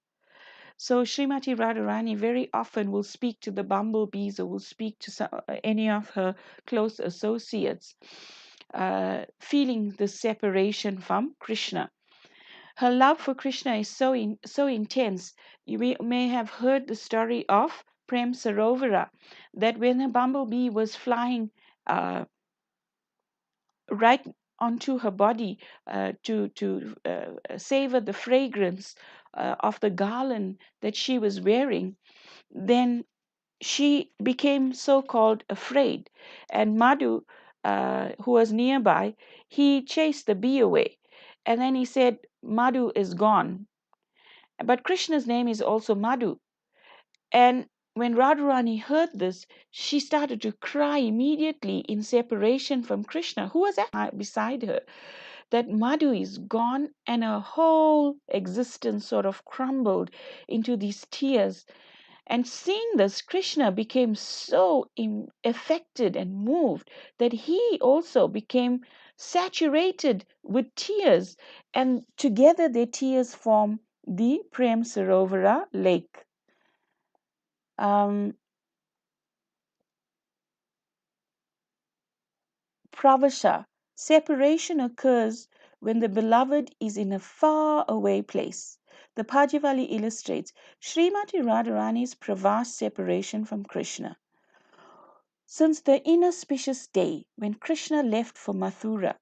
A: So Srimati Radharani very often will speak to the bumblebees or will speak to any of her close associates, feeling the separation from Krishna. Her love for Krishna is so intense. You may have heard the story of Prem Sarovara, that when a bumblebee was flying right onto her body to savor the fragrance of the garland that she was wearing, then she became so-called afraid. And Madhu, who was nearby, he chased the bee away. And then he said, Madhu is gone. But Krishna's name is also Madhu. And when Radharani heard this, she started to cry immediately in separation from Krishna, who was beside her, that Madhu is gone, and her whole existence sort of crumbled into these tears. And seeing this, Krishna became so affected and moved that he also became saturated with tears, and together their tears form the Prem Sarovara lake. pravasha. Separation occurs when the beloved is in a far away place. The Pajivali illustrates Srimati Radharani's pravas separation from Krishna. Since the inauspicious day when Krishna left for Mathura,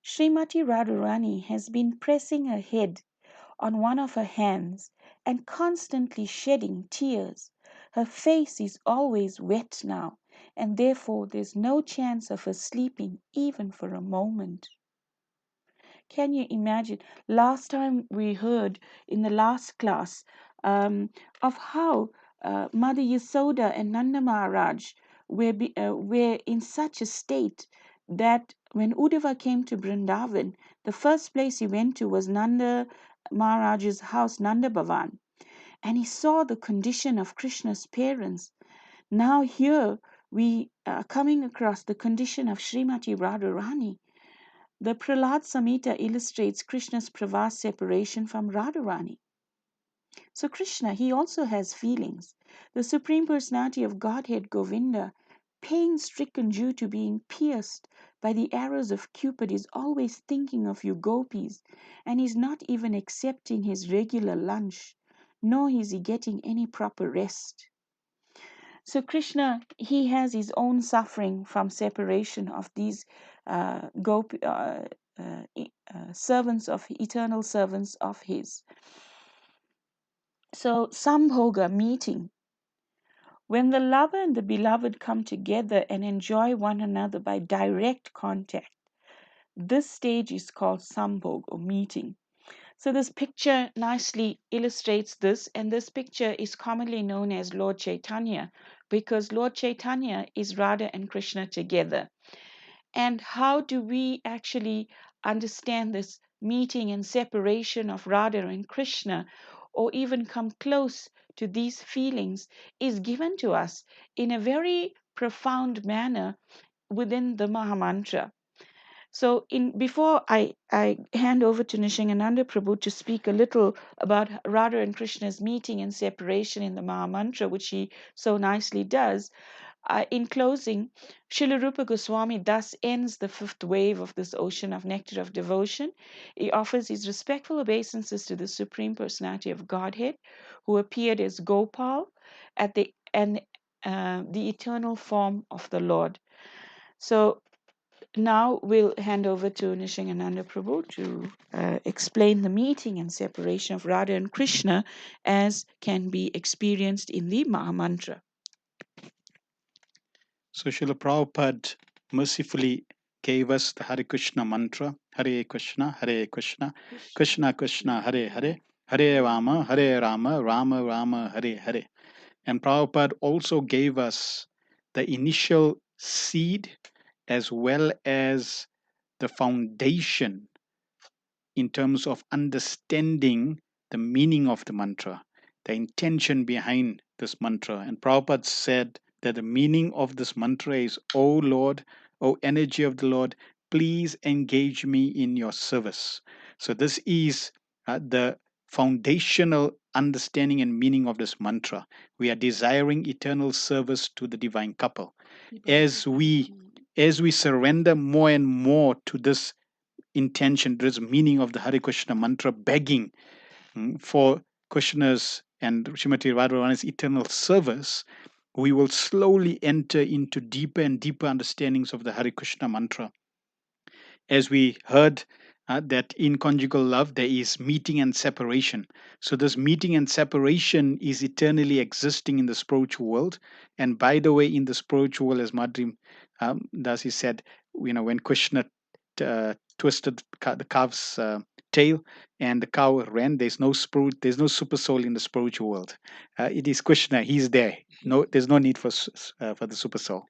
A: Srimati Radharani has been pressing her head on one of her hands and constantly shedding tears. Her face is always wet now, and therefore there's no chance of her sleeping even for a moment. Can you imagine? Last time we heard in the last class of how Mother Yasoda and Nanda Maharaj were in such a state that when Uddhava came to Vrindavan, the first place he went to was Nanda Maharaj's house, Nanda Bhavan, and he saw the condition of Krishna's parents. Now here we are coming across the condition of Srimati Radharani. The Prahlad Samhita illustrates Krishna's pravas separation from Radharani. So Krishna, he also has feelings. The Supreme Personality of Godhead, Govinda, pain-stricken due to being pierced by the arrows of Cupid, is always thinking of you gopis, and is not even accepting his regular lunch, nor is he getting any proper rest. So Krishna, he has his own suffering from separation of these servants of eternal servants of his. So Sambhoga, meeting. When the lover and the beloved come together and enjoy one another by direct contact, this stage is called Sambhog or meeting. So this picture nicely illustrates this, and this picture is commonly known as Lord Chaitanya because Lord Chaitanya is Radha and Krishna together. And how do we actually understand this meeting and separation of Radha and Krishna, or even come close to these feelings, is given to us in a very profound manner within the Mahamantra. So, before I hand over to Nishingananda Prabhu to speak a little about Radha and Krishna's meeting and separation in the Mahamantra, which he so nicely does, in closing, Srila Rupa Goswami thus ends the fifth wave of this ocean of nectar of devotion. He offers his respectful obeisances to the Supreme Personality of Godhead, who appeared as Gopal at the eternal form of the Lord. So now we'll hand over to Nishingananda Prabhu to explain the meeting and separation of Radha and Krishna as can be experienced in the Mahamantra.
B: So Srila Prabhupada mercifully gave us the Hare Krishna mantra, Hare Krishna, Krishna Krishna, Hare Hare, Hare Rama, Rama Rama, Hare Hare. And Prabhupada also gave us the initial seed as well as the foundation in terms of understanding the meaning of the mantra, the intention behind this mantra. And Prabhupada said that the meaning of this mantra is, O Lord, O energy of the Lord, please engage me in your service. So this is the foundational understanding and meaning of this mantra. We are desiring eternal service to the divine couple. As we surrender more and more to this intention, this meaning of the Hare Krishna mantra, begging for Krishna's and Srimati Radharani's eternal service, we will slowly enter into deeper and deeper understandings of the Hare Krishna mantra. As we heard, that in conjugal love there is meeting and separation. So this meeting and separation is eternally existing in the spiritual world. And by the way, in the spiritual world, as Madri Dasi said, when Krishna twisted the calf's tail and the cow ran, there's no spirit, there's no super soul in the spiritual world. It is Krishna, he's there. No, there's no need for the super soul.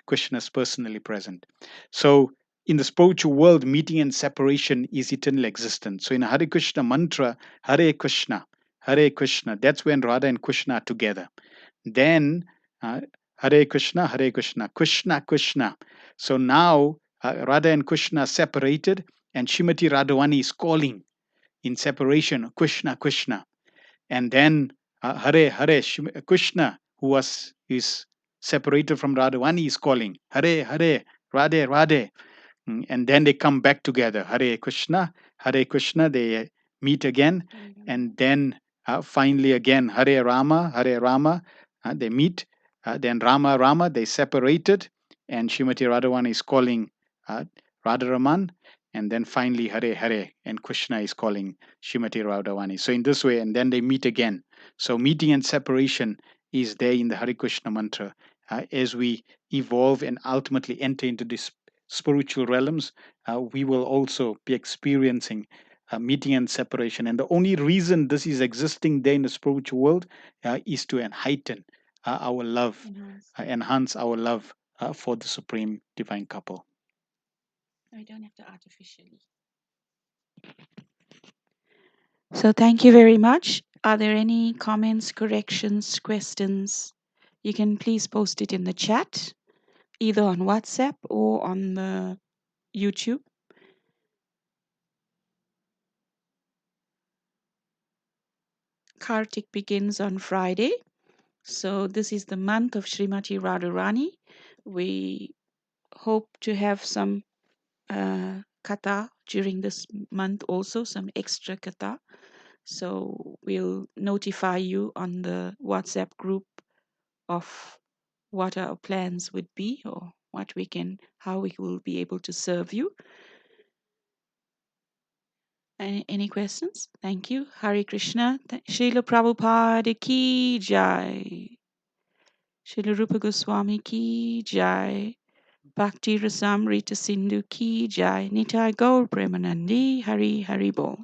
B: Krishna is personally present. So in the spiritual world, meeting and separation is eternal existence. So in a Hare Krishna mantra, Hare Krishna, that's when Radha and Krishna are together. Then Hare Krishna, Krishna Krishna. So now Radha and Krishna are separated, and Shrimati Radhavani is calling in separation, Krishna Krishna. And then Hare Hare, Krishna, who is separated from Radhavani, is calling Hare Hare, Radhe Radhe. And then they come back together. Hare Krishna, they meet again.
A: Hare Rama.
B: And then finally again, Hare Rama, they meet. Then Rama, Rama, they separated. And Shrimati Radharani is calling Radharaman. And then finally Hare Hare, and Krishna is calling Shrimati Radharani. So in this way, and then they meet again. So meeting and separation is there in the Hare Krishna mantra. As we evolve and ultimately enter into this spiritual realms, we will also be experiencing meeting and separation. And the only reason this is existing there in the spiritual world is to our love,
A: Enhance.
B: enhance our love for the supreme divine couple.
A: I don't have to artificially. So thank you very much. Are there any comments, corrections, questions? You can please post it in the chat, either on WhatsApp or on the YouTube. Kartik begins on Friday. So this is the month of Srimati Radharani. We hope to have some katha during this month also, some extra katha. So we'll notify you on the WhatsApp group of what our plans would be, or how we will be able to serve you. Any questions? Thank you. Hare Krishna. Srila Prabhupada ki jai. Srila Rupa Goswami ki jai. Bhakti Rasamrita Sindhu ki jai. Nitai Gaur Premanandi. Hari Hari Bol.